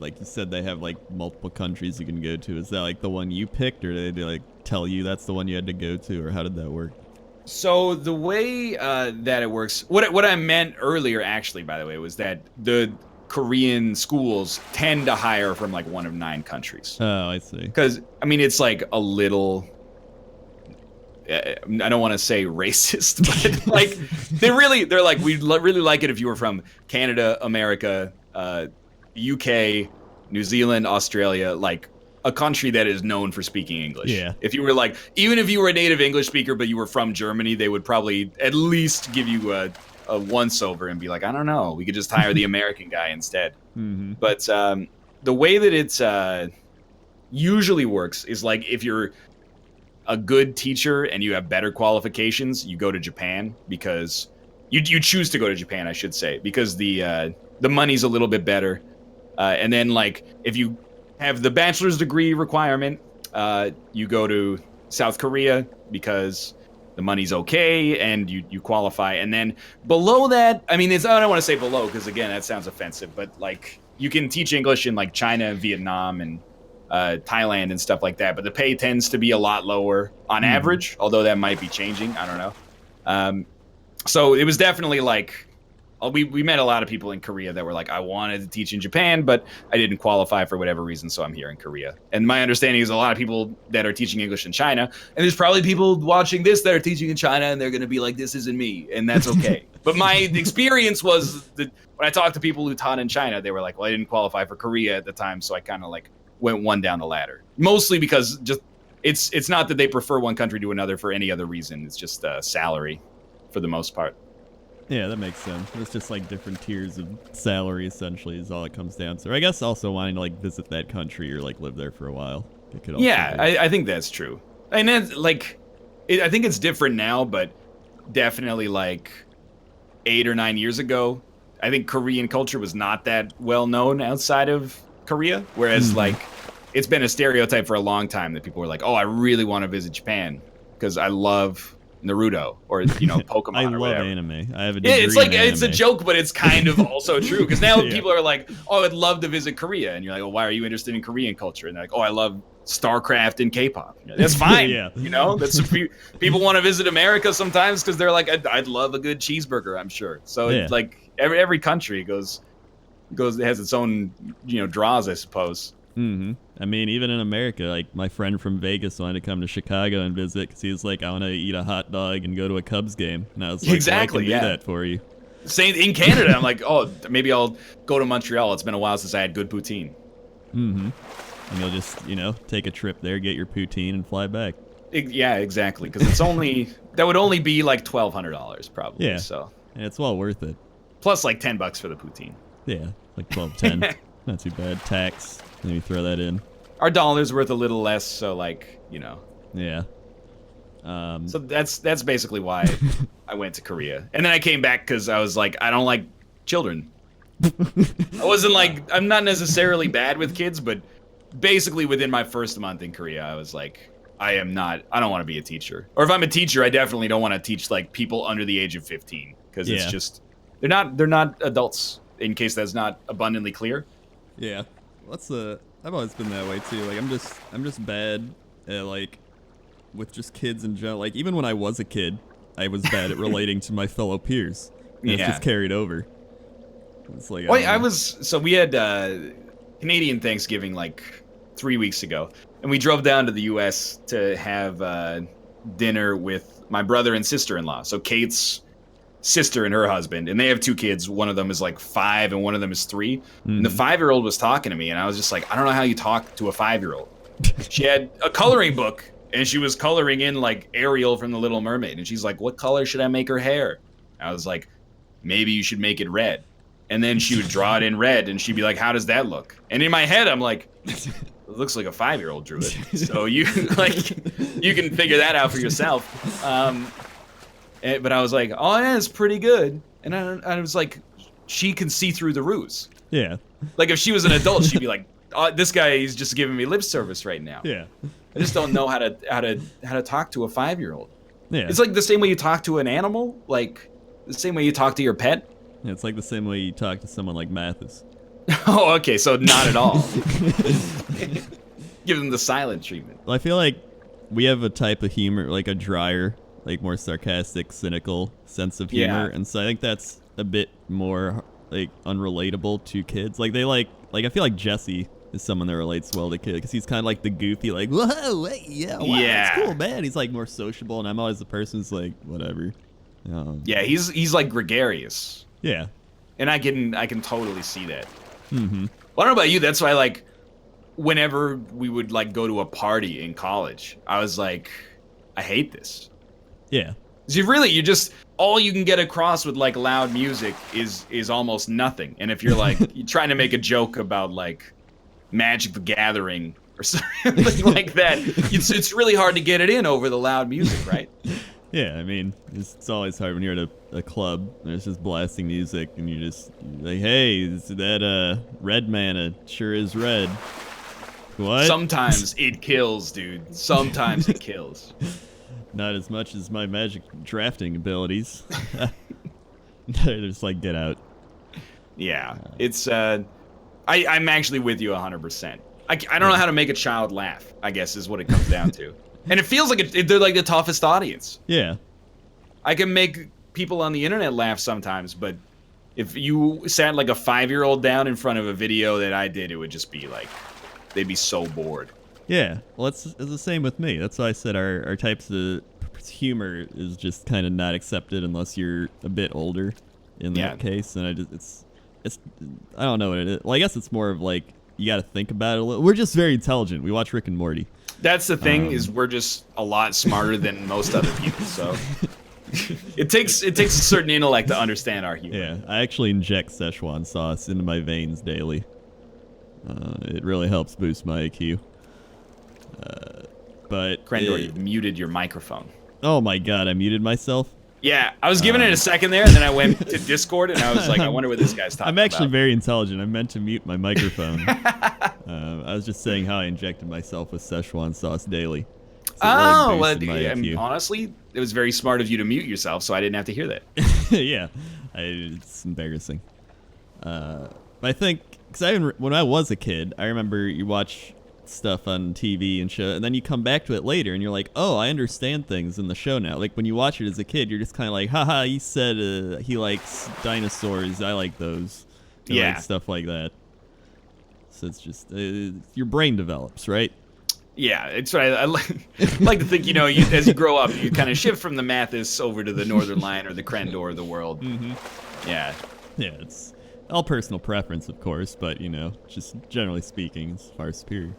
[SPEAKER 1] you said they have like multiple countries you can go to? Is that like the one you picked, or did they like tell you that's the one you had to go to, or how did that work?
[SPEAKER 2] So the way that it works, what I meant earlier actually, by the way, was that the Korean schools tend to hire from like 1 of 9 countries.
[SPEAKER 1] Oh, I see.
[SPEAKER 2] Because I mean, it's like a little, I don't want to say racist, but like they're like, we'd really like it if you were from Canada, America, UK, New Zealand, Australia, like a country that is known for speaking English.
[SPEAKER 1] Yeah.
[SPEAKER 2] If you were like, even if you were a native English speaker, but you were from Germany, they would probably at least give you a once over and be like, I don't know, we could just hire the American guy instead. But the way that it's usually works is like, if you're a good teacher and you have better qualifications, you go to Japan, because you choose to go to Japan, I should say, because the money's a little bit better. And then, like, if you have the bachelor's degree requirement, you go to South Korea because the money's okay and you qualify. And then below that, I mean, I don't want to say below because, again, that sounds offensive, but, like, you can teach English in, like, China and Vietnam and Thailand and stuff like that. But the pay tends to be a lot lower on average, although that might be changing. I don't know. So it was definitely like, we met a lot of people in Korea that were like, I wanted to teach in Japan, but I didn't qualify for whatever reason, so I'm here in Korea. And my understanding is a lot of people that are teaching English in China, and there's probably people watching this that are teaching in China, and they're going to be like, this isn't me, and that's okay. But my experience was that when I talked to people who taught in China, they were like, well, I didn't qualify for Korea at the time, so I kind of like went one down the ladder. Mostly because just it's not that they prefer one country to another for any other reason. It's just salary for the most part.
[SPEAKER 1] Yeah, that makes sense. It's just like different tiers of salary, essentially, is all it comes down to. Or I guess also wanting to like visit that country or like live there for a while. It could also
[SPEAKER 2] I think that's true. And then like, I think it's different now, but definitely like 8 or 9 years ago, I think Korean culture was not that well known outside of Korea. Whereas like, it's been a stereotype for a long time that people were like, oh, I really want to visit Japan because I love Naruto or Pokemon.
[SPEAKER 1] I
[SPEAKER 2] or
[SPEAKER 1] love
[SPEAKER 2] whatever.
[SPEAKER 1] Anime. I have a degree
[SPEAKER 2] it's like
[SPEAKER 1] in anime.
[SPEAKER 2] It's a joke, but it's kind of also true because now people are like, "Oh, I'd love to visit Korea," and you're like, "Oh, why are you interested in Korean culture?" And they're like, "Oh, I love StarCraft and K-pop." That's fine. That's people want to visit America sometimes because they're like, "I'd love a good cheeseburger." I'm sure. So it's like every country goes has its own draws, I suppose.
[SPEAKER 1] Mm-hmm. I mean, even in America, like my friend from Vegas wanted to come to Chicago and visit because he was like, I want to eat a hot dog and go to a Cubs game. And I was like,
[SPEAKER 2] exactly,
[SPEAKER 1] well, I can do that for you.
[SPEAKER 2] Same in Canada. I'm like, oh, maybe I'll go to Montreal. It's been a while since I had good poutine.
[SPEAKER 1] Mm-hmm. And you'll just, take a trip there, get your poutine, and fly back.
[SPEAKER 2] Yeah, exactly. Because that would only be like $1,200 probably.
[SPEAKER 1] Yeah.
[SPEAKER 2] So
[SPEAKER 1] and it's well worth it.
[SPEAKER 2] Plus like $10 for the poutine.
[SPEAKER 1] Yeah, like 12, 10. Not too bad. Tax. Let me throw that in.
[SPEAKER 2] Our dollar's worth a little less, so like,
[SPEAKER 1] Yeah.
[SPEAKER 2] So that's basically why I went to Korea. And then I came back because I was like, I don't like children. I wasn't like, I'm not necessarily bad with kids, but basically within my first month in Korea, I was like, I don't want to be a teacher. Or if I'm a teacher, I definitely don't want to teach like people under the age of 15 because it's just, they're not adults, in case that's not abundantly clear.
[SPEAKER 1] Yeah. I've always been that way too. Like I'm just bad at like with just kids in general. Like even when I was a kid, I was bad at relating to my fellow peers. And it's just carried over. It's like we had Canadian Thanksgiving like 3 weeks ago, and we drove down to the U.S. to have dinner with my brother and sister-in-law. So Kate's sister and her husband, and they have 2 kids. One of them is like 5 and one of them is 3. Mm-hmm. And the 5-year-old was talking to me, and I was just like, I don't know how you talk to a 5-year-old. She had a coloring book, and she was coloring in like Ariel from The Little Mermaid, and she's like, what color should I make her hair? And I was like, maybe you should make it red. And then she would draw it in red, and she'd be like, how does that look? And in my head, I'm like, it looks like a 5-year-old drew it. So you can figure that out for yourself. But I was like, oh, yeah, it's pretty good. And I was like, she can see through the ruse. Yeah.
[SPEAKER 2] Like, if she was an adult, she'd be like, oh, this guy is just giving me lip service right now.
[SPEAKER 1] Yeah.
[SPEAKER 2] I just don't know how to talk to a 5-year-old.
[SPEAKER 1] Yeah.
[SPEAKER 2] It's like the same way you talk to an animal, like the same way you talk to your pet.
[SPEAKER 1] Yeah, it's like the same way you talk to someone like Mathis.
[SPEAKER 2] Oh, okay, so not at all. Give them the silent treatment.
[SPEAKER 1] Well, I feel like we have a type of humor, like a drier, like more sarcastic, cynical sense of humor, and so I think that's a bit more like unrelatable to kids. Like they like I feel like Jesse is someone that relates well to kids because he's kind of like the goofy, like whoa, hey, wow, that's cool, man. He's like more sociable, and I'm always the person who's like whatever.
[SPEAKER 2] Yeah, he's like gregarious.
[SPEAKER 1] Yeah,
[SPEAKER 2] and I can totally see that.
[SPEAKER 1] Mm-hmm.
[SPEAKER 2] Well, I don't know about you. That's why like whenever we would like go to a party in college, I was like, I hate this.
[SPEAKER 1] Yeah.
[SPEAKER 2] You just all you can get across with like loud music is almost nothing. And if you're like you're trying to make a joke about like Magic the Gathering or something like that, it's really hard to get it in over the loud music, right?
[SPEAKER 1] Yeah, I mean, it's always hard when you're at a club and it's just blasting music and you're like, hey, is that red mana sure is red. What?
[SPEAKER 2] Sometimes it kills, dude. Sometimes it kills.
[SPEAKER 1] Not as much as my magic drafting abilities. They're just like, get out.
[SPEAKER 2] Yeah, it's, I'm actually with you 100%. I don't know how to make a child laugh, I guess, is what it comes down to. And it feels like they're like the toughest audience.
[SPEAKER 1] Yeah.
[SPEAKER 2] I can make people on the internet laugh sometimes, but if you sat like a 5-year-old down in front of a video that I did, it would just be like, they'd be so bored.
[SPEAKER 1] Yeah, well, it's the same with me. That's why I said our types of humor is just kind of not accepted unless you're a bit older in that case. And it's I don't know what it is. Well, I guess it's more of like, you got to think about it a little. We're just very intelligent. We watch Rick and Morty.
[SPEAKER 2] That's the thing, is we're just a lot smarter than most other people, so it takes a certain intellect to understand our humor.
[SPEAKER 1] Yeah, I actually inject Szechuan sauce into my veins daily. It really helps boost my IQ. But
[SPEAKER 2] Crendor, you muted your microphone.
[SPEAKER 1] Oh my god, I muted myself?
[SPEAKER 2] Yeah, I was giving it a second there, and then I went to Discord, and I was like, I wonder what this guy's talking about.
[SPEAKER 1] I'm actually very intelligent. I meant to mute my microphone. I was just saying how I injected myself with Szechuan sauce daily. So
[SPEAKER 2] well, honestly, it was very smart of you to mute yourself, so I didn't have to hear that.
[SPEAKER 1] Yeah, it's embarrassing. But I think, because when I was a kid, I remember you watch stuff on TV and show, and then you come back to it later and you're like, oh, I understand things in the show now. Like when you watch it as a kid, you're just kind of like, haha, he said he likes dinosaurs, I like those. Yeah, like stuff like that. So it's just your brain develops, right?
[SPEAKER 2] Yeah, it's right. I like to think, as you grow up, you kind of shift from the Mathis over to the Northernlion or the Crendor of the world.
[SPEAKER 1] Mm-hmm.
[SPEAKER 2] Yeah,
[SPEAKER 1] it's all personal preference, of course, but just generally speaking, it's far superior.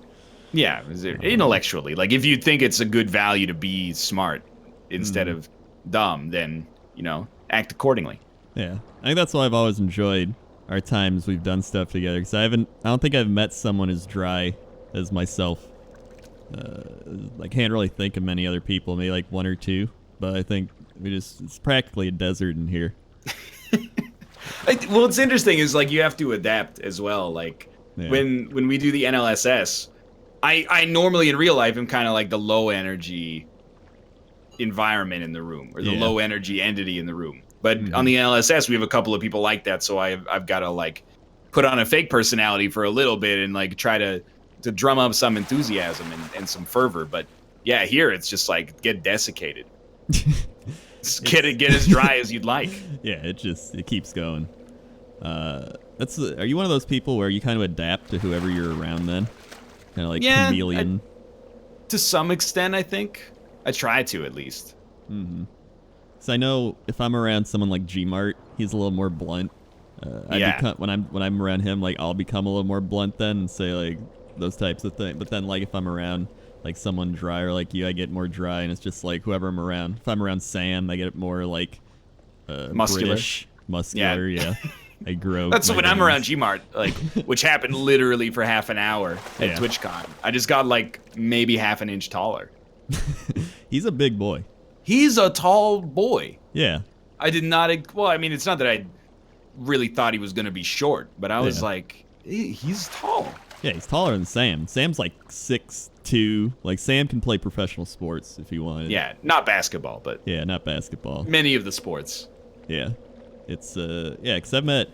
[SPEAKER 2] Yeah, intellectually. Like, if you think it's a good value to be smart instead of dumb, then, act accordingly.
[SPEAKER 1] Yeah. I think that's why I've always enjoyed our times we've done stuff together, because I don't think I've met someone as dry as myself. I can't really think of many other people, maybe like one or two, but I think it's practically a desert in here.
[SPEAKER 2] Well, what's interesting is, like, you have to adapt as well. Like, when we do the NLSS, I normally in real life am kind of like the low energy environment in the room, or the low energy entity in the room. But on the NLSS, we have a couple of people like that, so I've got to like put on a fake personality for a little bit and like try to drum up some enthusiasm and some fervor. But yeah, here it's just like get desiccated. Get as dry as you'd like.
[SPEAKER 1] Yeah, it keeps going. Are you one of those people where you kind of adapt to whoever you're around then? Kind of like chameleon?
[SPEAKER 2] To some extent, I think. I try to, at least.
[SPEAKER 1] Mm-hmm. So I know if I'm around someone like Gmart, he's a little more blunt. When I'm around him, like I'll become a little more blunt then and say like those types of things. But then like if I'm around like someone drier like you, I get more dry, and it's just like whoever I'm around. If I'm around Sam, I get more like
[SPEAKER 2] muscular.
[SPEAKER 1] British, muscular. Yeah. I grow.
[SPEAKER 2] That's when I'm around Gmart, like, which happened literally for half an hour at TwitchCon. I just got like maybe half an inch taller.
[SPEAKER 1] He's a big boy.
[SPEAKER 2] He's a tall boy.
[SPEAKER 1] Yeah.
[SPEAKER 2] I did not. Well, I mean, it's not that I really thought he was going to be short, but I was like, he's tall.
[SPEAKER 1] Yeah, he's taller than Sam. Sam's like 6'2". Like Sam can play professional sports if he wanted.
[SPEAKER 2] Yeah, not basketball, but
[SPEAKER 1] not basketball.
[SPEAKER 2] Many of the sports.
[SPEAKER 1] Yeah. It's because I met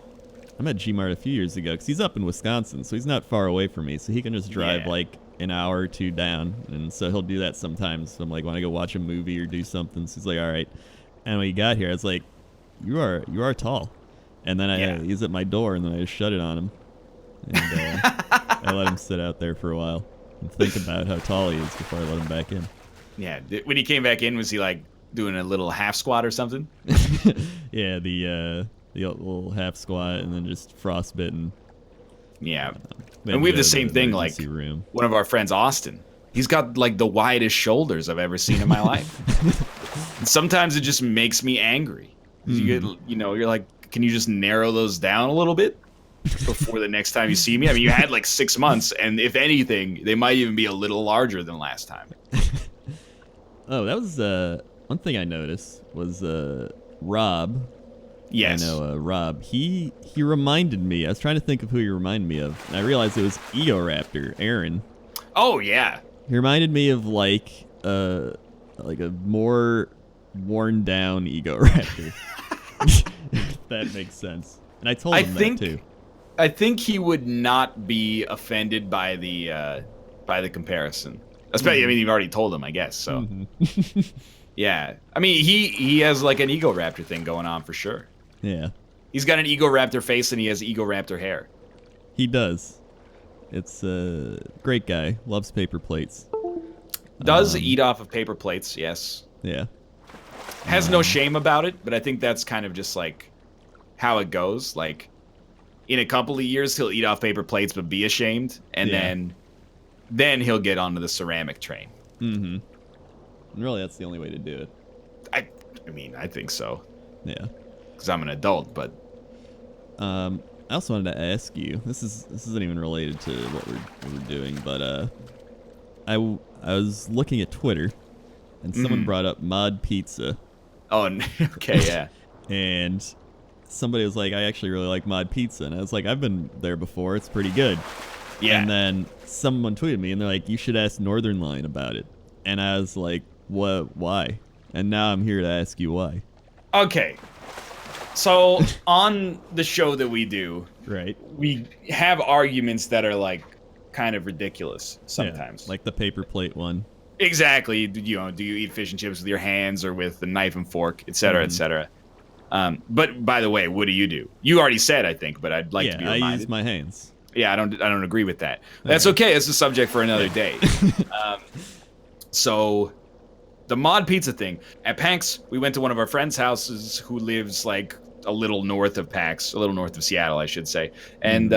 [SPEAKER 1] Gmart a few years ago, because he's up in Wisconsin, so he's not far away from me, so he can just drive like an hour or two down, and so he'll do that sometimes. So I'm like, when I go watch a movie or do something, so he's like, all right. And when he got here, I was like, you are tall. And then he's at my door, and then I just shut it on him, and I let him sit out there for a while and think about how tall he is before I let him back in.
[SPEAKER 2] Yeah, when he came back in, was he like doing a little half squat or something?
[SPEAKER 1] Yeah, the little half squat and then just frostbitten.
[SPEAKER 2] Yeah, and we have the same thing. Like one of our friends, Austin, he's got like the widest shoulders I've ever seen in my life. And sometimes it just makes me angry. You get, you're like, can you just narrow those down a little bit before the next time you see me? I mean, you had like 6 months, and if anything, they might even be a little larger than last time.
[SPEAKER 1] Oh, that was one thing I noticed was Rob.
[SPEAKER 2] Yes.
[SPEAKER 1] I know Rob. He reminded me. I was trying to think of who he reminded me of, and I realized it was Egoraptor, Aaron.
[SPEAKER 2] Oh yeah.
[SPEAKER 1] He reminded me of like a more worn down Egoraptor. If that makes sense. And I told him that too.
[SPEAKER 2] I think he would not be offended by the comparison. Especially, I mean, you've already told him, I guess. So, yeah. I mean, he has like an Egoraptor thing going on for sure.
[SPEAKER 1] Yeah.
[SPEAKER 2] He's got an Egoraptor face and he has Egoraptor hair.
[SPEAKER 1] He does. It's a great guy. Loves paper plates.
[SPEAKER 2] Does eat off of paper plates, yes.
[SPEAKER 1] Yeah.
[SPEAKER 2] Has no shame about it, but I think that's kind of just like how it goes. Like, in a couple of years, he'll eat off paper plates but be ashamed, and then he'll get onto the ceramic train.
[SPEAKER 1] Mm-hmm. And really, that's the only way to do it.
[SPEAKER 2] I mean, I think so.
[SPEAKER 1] Yeah.
[SPEAKER 2] Because I'm an adult, but...
[SPEAKER 1] I also wanted to ask you, this isn't even related to what we're doing, but I was looking at Twitter, and someone brought up Mod Pizza.
[SPEAKER 2] Oh, okay, yeah.
[SPEAKER 1] And somebody was like, I actually really like Mod Pizza. And I was like, I've been there before. It's pretty good.
[SPEAKER 2] Yeah.
[SPEAKER 1] And then someone tweeted me, and they're like, you should ask Northernlion about it. And I was like, what? Why? And now I'm here to ask you why.
[SPEAKER 2] Okay. So, on the show that we do,
[SPEAKER 1] right,
[SPEAKER 2] we have arguments that are, like, kind of ridiculous sometimes.
[SPEAKER 1] Yeah, like the paper plate one.
[SPEAKER 2] Exactly. You know, do you eat fish and chips with your hands or with a knife and fork, et cetera, et cetera. But, by the way, what do? You already said, I think, but I'd like to be reminded.
[SPEAKER 1] I use my hands.
[SPEAKER 2] Yeah, I don't agree with that. That's okay. It's a subject for another day. So, the Mod Pizza thing. At PAX, we went to one of our friends' houses who lives, like, a little north of PAX, a little north of Seattle, I should say. And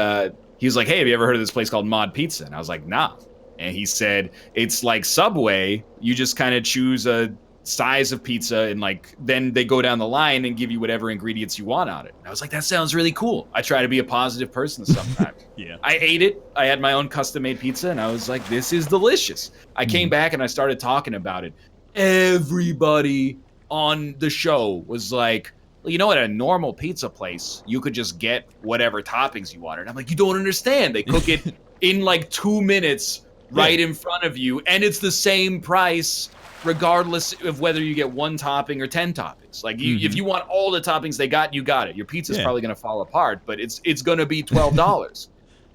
[SPEAKER 2] he was like, hey, have you ever heard of this place called Mod Pizza? And I was like, nah. And he said, it's like Subway. You just kind of choose a size of pizza and, like, then they go down the line and give you whatever ingredients you want on it. And I was like, that sounds really cool. I try to be a positive person sometimes.
[SPEAKER 1] Yeah.
[SPEAKER 2] I ate it. I had my own custom-made pizza, and I was like, this is delicious. I came back and I started talking about it. Everybody on the show was like, well, you know, at a normal pizza place, you could just get whatever toppings you wanted. I'm like, you don't understand. They cook it in like 2 minutes right in front of you, and it's the same price regardless of whether you get one topping or 10 toppings. Like, if you want all the toppings they got, you got it. Your pizza's probably going to fall apart, but it's going to be $12.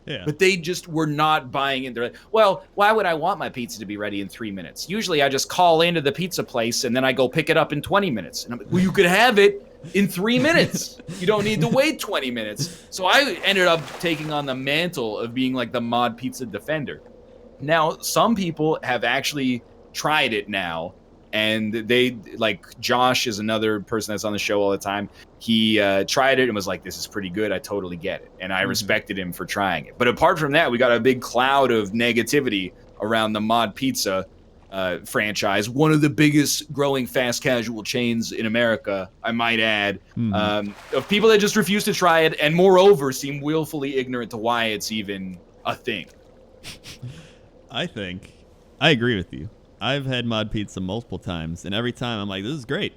[SPEAKER 1] Yeah.
[SPEAKER 2] But they just were not buying it. They're like, well, why would I want my pizza to be ready in 3 minutes? Usually I just call into the pizza place and then I go pick it up in 20 minutes. And I'm like, well, you could have it in 3 minutes. You don't need to wait 20 minutes. So I ended up taking on the mantle of being like the Mod Pizza defender. Now, some people have actually tried it now. And they, like, Josh is another person that's on the show all the time. He tried it and was like, this is pretty good. I totally get it. And I respected him for trying it. But apart from that, we got a big cloud of negativity around the Mod Pizza franchise. One of the biggest growing fast casual chains in America, I might add, of people that just refuse to try it and moreover seem willfully ignorant to why it's even a thing.
[SPEAKER 1] I agree with you. I've had Mod Pizza multiple times, and every time I'm like, this is great.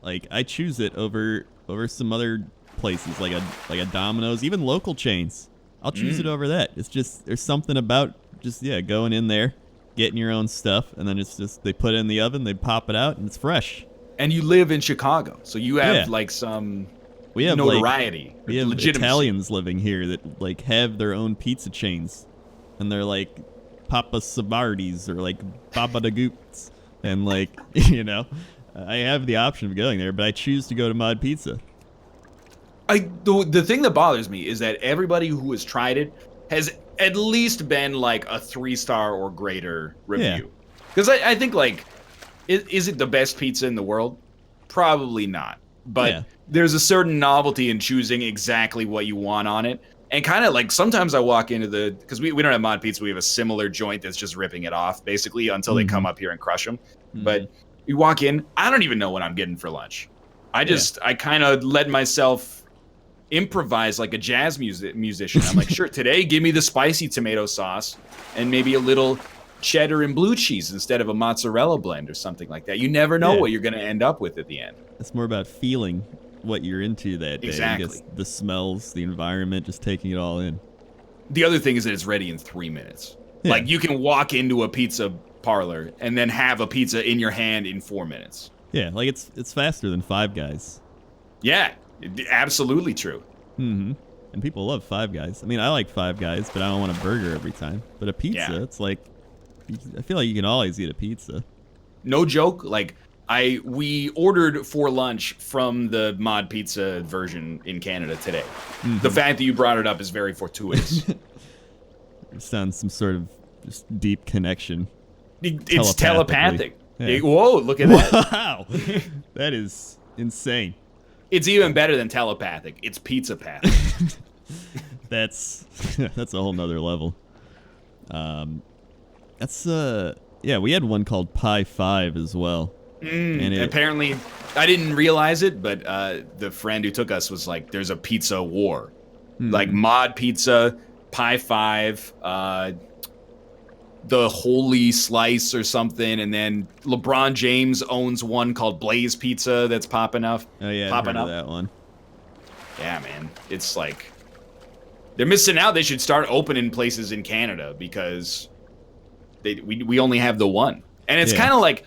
[SPEAKER 1] Like, I choose it over some other places, like a Domino's, even local chains. I'll choose it over that. It's just, there's something about just, going in there, getting your own stuff, and then it's just, they put it in the oven, they pop it out, and it's fresh.
[SPEAKER 2] And you live in Chicago, so you have, like, some notoriety.
[SPEAKER 1] We have Italians living here that, like, have their own pizza chains, and they're like Papa Sabardis or like Papa de Goops, and like, I have the option of going there, but I choose to go to Mod Pizza.
[SPEAKER 2] The thing that bothers me is that everybody who has tried it has at least been like a 3-star or greater review. Because I think, like, is it the best pizza in the world? Probably not. But there's a certain novelty in choosing exactly what you want on it. And kind of like sometimes I walk into because we don't have Mod Pizza, we have a similar joint that's just ripping it off basically until they come up here and crush them. But you walk in, I don't even know what I'm getting for lunch. I kind of let myself improvise like a jazz musician. I'm like, sure, today give me the spicy tomato sauce and maybe a little cheddar and blue cheese instead of a mozzarella blend or something like that. You never know what you're going to end up with at the end.
[SPEAKER 1] It's more about feeling what you're into that day.
[SPEAKER 2] Exactly.
[SPEAKER 1] I guess the smells, the environment, just taking it all in.
[SPEAKER 2] The other thing is that it's ready in 3 minutes. Yeah. Like, you can walk into a pizza parlor and then have a pizza in your hand in 4 minutes.
[SPEAKER 1] Yeah, like it's faster than Five Guys.
[SPEAKER 2] Yeah, absolutely true.
[SPEAKER 1] Mm-hmm. And people love Five Guys. I mean, I like Five Guys, but I don't want a burger every time. But a pizza, it's like, I feel like you can always eat a pizza.
[SPEAKER 2] No joke. Like, we ordered for lunch from the Mod Pizza version in Canada today. Mm-hmm. The fact that you brought it up is very fortuitous.
[SPEAKER 1] It sounds some sort of just deep connection.
[SPEAKER 2] It's telepathic. Yeah. Whoa, look at that.
[SPEAKER 1] Wow. That is insane.
[SPEAKER 2] It's even better than telepathic. It's pizza-pathic.
[SPEAKER 1] That's a whole nother level. We had one called Pi 5 as well.
[SPEAKER 2] And apparently, I didn't realize it, but the friend who took us was like, there's a pizza war. Like Mod Pizza, Pi 5, the Holy Slice or something, and then LeBron James owns one called Blaze Pizza that's popping up.
[SPEAKER 1] Oh yeah, I've heard of that one.
[SPEAKER 2] Yeah, man, it's like they're missing out. They should start opening places in Canada because we only have the one, and it's kind of like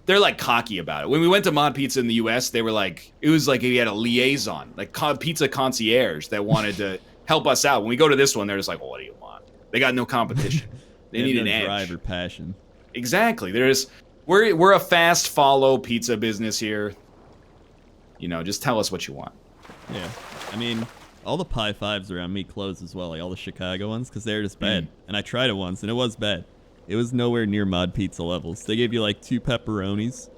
[SPEAKER 2] they're like cocky about it. When we went to Mod Pizza in the U.S., they were like, it was like he had a liaison, like pizza concierge that wanted to help us out. When we go to this one, they're just like, well, what do you want? They got no competition. They need an edge.
[SPEAKER 1] Drive or passion.
[SPEAKER 2] Exactly. We're a fast follow pizza business here. You know, just tell us what you want.
[SPEAKER 1] Yeah. I mean, all the Pi 5s around me closed as well, like all the Chicago ones, because they're just bad. And I tried it once, and it was bad. It was nowhere near Mod Pizza levels. They gave you like 2 pepperonis.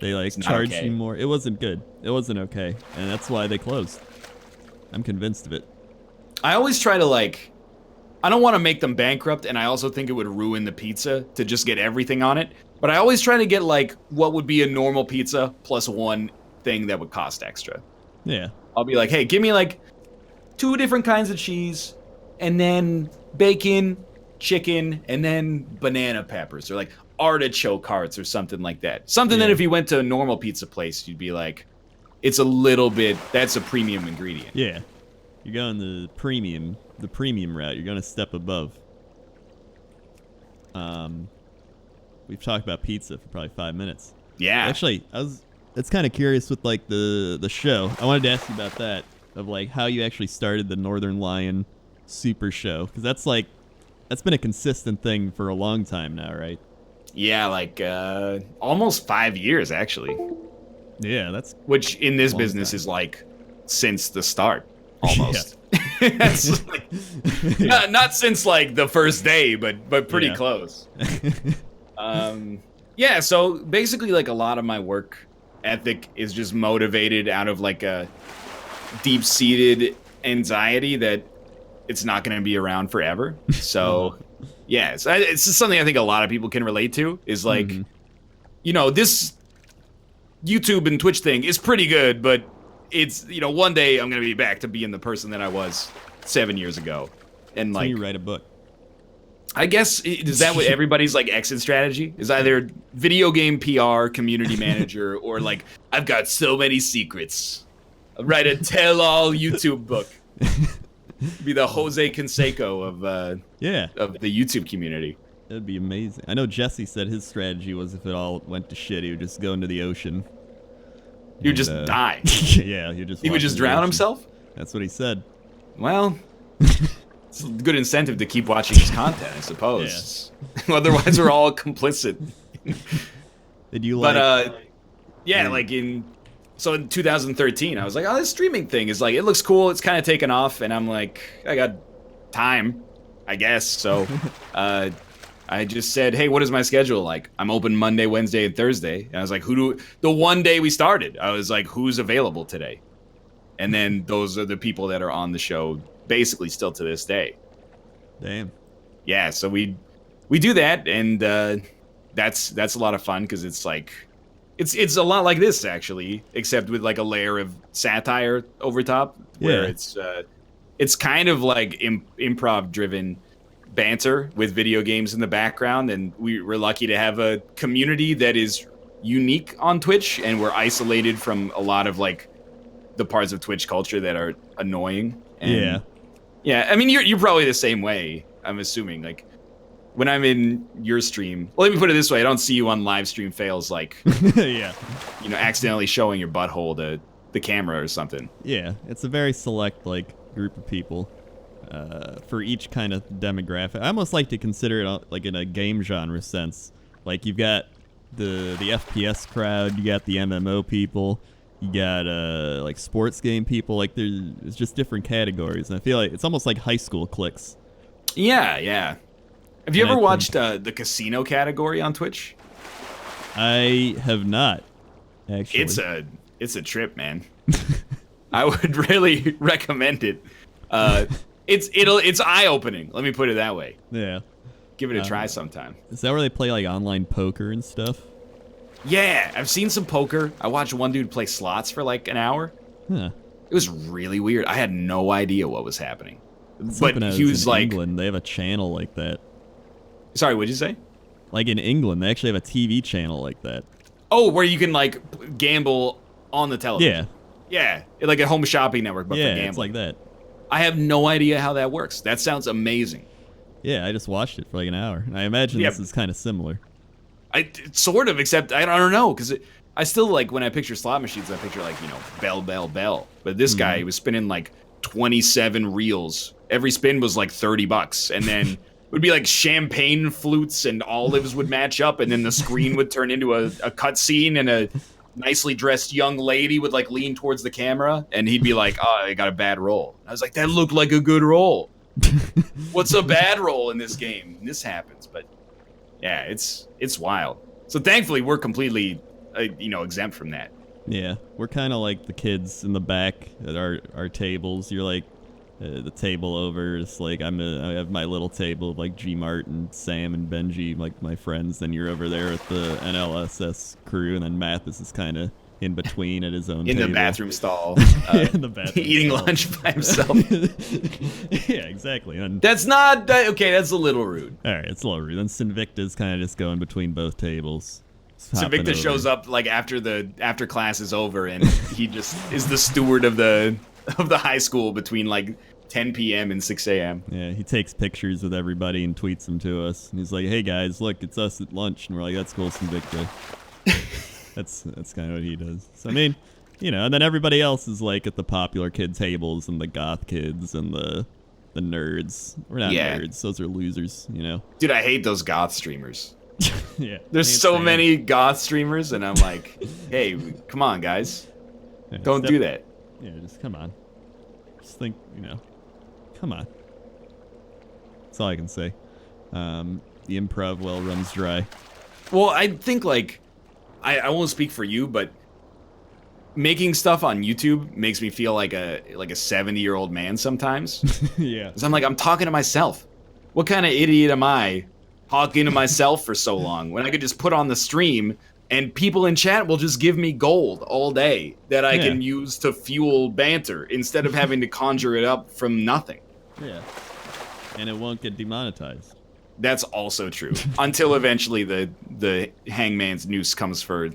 [SPEAKER 1] They like charged you more. It wasn't good. It wasn't okay. And that's why they closed. I'm convinced of it.
[SPEAKER 2] I always try to I don't want to make them bankrupt, and I also think it would ruin the pizza to just get everything on it. But I always try to get what would be a normal pizza plus one thing that would cost extra.
[SPEAKER 1] Yeah.
[SPEAKER 2] I'll be like, hey, give me 2 different kinds of cheese, and then bacon, chicken, and then banana peppers, or artichoke hearts or something like that. Something that if you went to a normal pizza place, you'd be like, it's a little bit, that's a premium ingredient.
[SPEAKER 1] Yeah. You're going the premium route. You're going to step above. We've talked about pizza for probably 5 minutes.
[SPEAKER 2] Yeah.
[SPEAKER 1] Actually, it's kind of curious with the show. I wanted to ask you about that, of how you actually started the Northernlion Super Show, because that's been a consistent thing for a long time now, right?
[SPEAKER 2] Yeah, almost 5 years actually.
[SPEAKER 1] Yeah,
[SPEAKER 2] which in this business is since the start. Almost. That's not since the first day, but pretty close. So basically a lot of my work ethic is just motivated out of a deep-seated anxiety that it's not going to be around forever. So it's just something I think a lot of people can relate to, is this YouTube and Twitch thing is pretty good, but it's, one day I'm going to be back to being the person that I was 7 years ago. And
[SPEAKER 1] so you write a book.
[SPEAKER 2] I guess, is that what everybody's exit strategy? Is either video game PR, community manager, or I've got so many secrets. I'll write a tell-all YouTube book. Be the Jose Canseco of the YouTube community.
[SPEAKER 1] That'd be amazing. I know Jesse said his strategy was, if it all went to shit, he would just go into the ocean.
[SPEAKER 2] He would just die.
[SPEAKER 1] Yeah,
[SPEAKER 2] he would just drown himself?
[SPEAKER 1] That's what he said.
[SPEAKER 2] Well, it's a good incentive to keep watching his content, I suppose. Yeah. Otherwise, we're all complicit.
[SPEAKER 1] Did you
[SPEAKER 2] in 2013, I was like, oh, this streaming thing is it looks cool. It's kind of taken off, and I'm like, I got time, I guess. So I just said, hey, what is my schedule like? I'm open Monday, Wednesday, and Thursday. And I was like, the one day we started, I was like, who's available today? And then those are the people that are on the show basically still to this day.
[SPEAKER 1] Damn.
[SPEAKER 2] Yeah, so we do that, and that's a lot of fun, because it's it's a lot like this, actually, except with a layer of satire over top, where it's kind of improv driven, banter with video games in the background, and we're lucky to have a community that is unique on Twitch, and we're isolated from a lot of like the parts of Twitch culture that are annoying. And yeah. I mean, you're probably the same way. I'm assuming. Like when I'm in your stream, well, let me put it this way: I don't see you on live stream fails like accidentally showing your butthole to the camera or something.
[SPEAKER 1] Yeah, it's a very select like group of people for each kind of demographic. I almost like to consider it like in a game genre sense. Like you've got the FPS crowd, you got the MMO people, you got like sports game people. Like there's just different categories, and I feel like it's almost like high school cliques.
[SPEAKER 2] Yeah. Have you ever watched the casino category on Twitch? I have not, actually. It's a trip, man. I would really recommend it. It's eye-opening. Let me put it that way.
[SPEAKER 1] Yeah.
[SPEAKER 2] Give it a try sometime.
[SPEAKER 1] Is that where they play like online poker and stuff?
[SPEAKER 2] Yeah, I've seen some poker. I watched one dude play slots for like an hour.
[SPEAKER 1] Huh.
[SPEAKER 2] It was really weird. I had no idea what was happening.
[SPEAKER 1] But he was like, England, they have a channel like that.
[SPEAKER 2] Sorry, what'd you say?
[SPEAKER 1] Like in England, they actually have a TV channel like that.
[SPEAKER 2] Oh, where you can like gamble on the television. Yeah, like a home shopping network, but for gambling.
[SPEAKER 1] It's like that.
[SPEAKER 2] I have no idea how that works. That sounds amazing.
[SPEAKER 1] Yeah, I just watched it for like an hour, and I imagine this is kind of similar.
[SPEAKER 2] Sort of, except I don't know, because I still like when I picture slot machines, I picture like bell. But this guy was spinning like 27 reels. Every spin was like $30, and then it would be like champagne flutes and olives would match up, and then the screen would turn into a cut scene, and a nicely dressed young lady would like lean towards the camera, and he'd be like, "Oh, I got a bad roll." I was like, "That looked like a good roll." What's a bad roll in this game? And this happens, but yeah, it's wild. So thankfully, we're completely exempt from that.
[SPEAKER 1] Yeah, we're kind of like the kids in the back at our tables. You're like the table over. It's like I have my little table of like G Mart and Sam and Benji, like my friends. Then you're over there with the NLSS crew, and then Mathis is kind of in between at his own
[SPEAKER 2] in
[SPEAKER 1] table.
[SPEAKER 2] The bathroom stall,
[SPEAKER 1] in the bathroom
[SPEAKER 2] eating
[SPEAKER 1] stall.
[SPEAKER 2] lunch by himself.
[SPEAKER 1] Yeah, exactly. And
[SPEAKER 2] that's not okay. That's a little rude.
[SPEAKER 1] All right, it's a little rude. Then Sinvicta's kind of just going between both tables.
[SPEAKER 2] Sinvicta shows up like after class is over, and he just is the steward of the high school between like 10 p.m. and 6 a.m.
[SPEAKER 1] Yeah, he takes pictures with everybody and tweets them to us. And he's like, "Hey guys, look, it's us at lunch," and we're like, "That's cool, Sinvicta." That's kind of what he does. So I mean, and then everybody else is like at the popular kid tables and the goth kids and the nerds. We're not nerds; those are losers,
[SPEAKER 2] Dude, I hate those goth streamers.
[SPEAKER 1] Yeah,
[SPEAKER 2] there's so many goth streamers, and I'm like, hey, come on, guys, don't do that.
[SPEAKER 1] Yeah, just come on. Just think, come on. That's all I can say. The improv well runs dry.
[SPEAKER 2] Well, I think like. I won't speak for you, but making stuff on YouTube makes me feel like a 70-year-old man sometimes.
[SPEAKER 1] Yeah.
[SPEAKER 2] Because I'm like, I'm talking to myself. What kind of idiot am I talking to myself for so long when I could just put on the stream and people in chat will just give me gold all day that I can use to fuel banter instead of having to conjure it up from nothing.
[SPEAKER 1] Yeah. And it won't get demonetized.
[SPEAKER 2] That's also true. Until eventually the hangman's noose comes for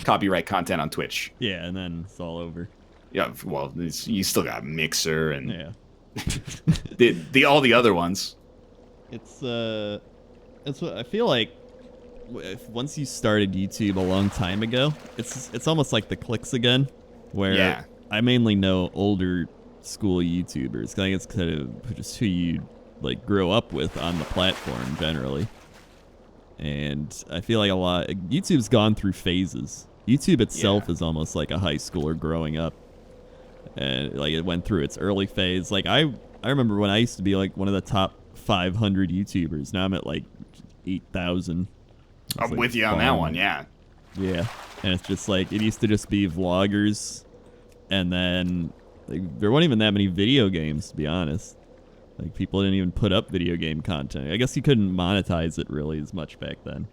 [SPEAKER 2] copyright content on Twitch.
[SPEAKER 1] Yeah, and then it's all over.
[SPEAKER 2] Yeah, well, you still got Mixer and the all the other ones.
[SPEAKER 1] It's what I feel like. Once you started YouTube a long time ago, it's almost like the cliques again, where I mainly know older school YouTubers. I think it's kind of just who you like grow up with on the platform generally. And I feel like YouTube's gone through phases. YouTube itself is almost like a high schooler growing up, and like it went through its early phase. Like I remember when I used to be like one of the top 500 YouTubers. Now I'm at like 8,000.
[SPEAKER 2] I'm with you on that one. Yeah,
[SPEAKER 1] and it's just like it used to just be vloggers, and then like, there weren't even that many video games, to be honest. Like, people didn't even put up video game content. I guess you couldn't monetize it really as much back then.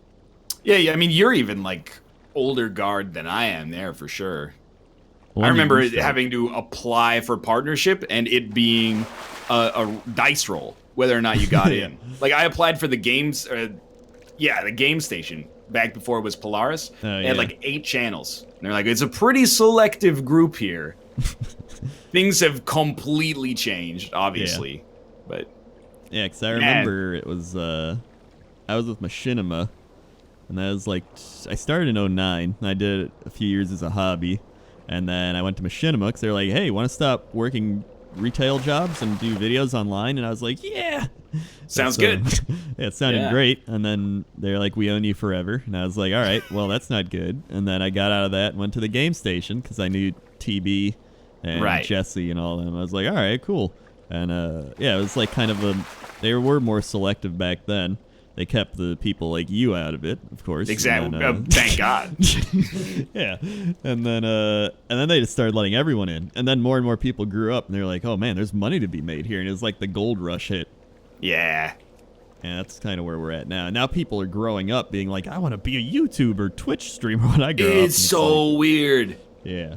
[SPEAKER 2] Yeah, I mean, you're even, like, older guard than I am there, for sure. I remember having to apply for partnership and it being a dice roll whether or not you got in. Like I applied for the games, the game station back before it was Polaris. They had like 8 channels. And they're like, it's a pretty selective group here. Things have completely changed, obviously. But
[SPEAKER 1] yeah, because I remember it was I was with Machinima, and that was like I started in 2009, and I did it a few years as a hobby, and then I went to Machinima because they're like, hey, want to stop working retail jobs and do videos online? And I was like, yeah.
[SPEAKER 2] Sounds good.
[SPEAKER 1] Yeah, it sounded great. And then they're like, we own you forever. And I was like, all right, well, that's not good. And then I got out of that and went to the game station because I knew TB and Jesse and all of them. I was like, all right, cool. And it was like kind of they were more selective back then. They kept the people like you out of it, of course.
[SPEAKER 2] Exactly.
[SPEAKER 1] Then,
[SPEAKER 2] thank God.
[SPEAKER 1] Yeah. And then they just started letting everyone in. And then more and more people grew up, and they're like, oh, man, there's money to be made here. And it was like the gold rush hit.
[SPEAKER 2] Yeah.
[SPEAKER 1] And that's kind of where we're at now. Now people are growing up being like, I want to be a YouTuber, Twitch streamer when I grow up.
[SPEAKER 2] It's so like, weird.
[SPEAKER 1] Yeah.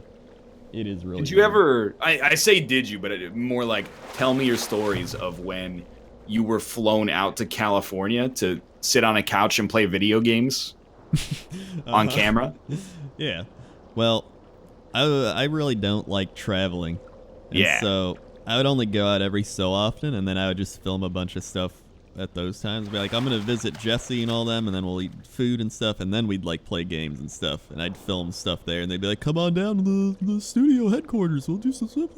[SPEAKER 1] It is really
[SPEAKER 2] Did you ever, I say did you, but more like tell me your stories of when you were flown out to California to sit on a couch and play video games on camera?
[SPEAKER 1] Yeah. Well, I really don't like traveling. And so I would only go out every so often, and then I would just film a bunch of stuff at those times. Be like, I'm going to visit Jesse and all them, and then we'll eat food and stuff, and then we'd like play games and stuff, and I'd film stuff there, and they'd be like, come on down to the studio headquarters, we'll do some stuff.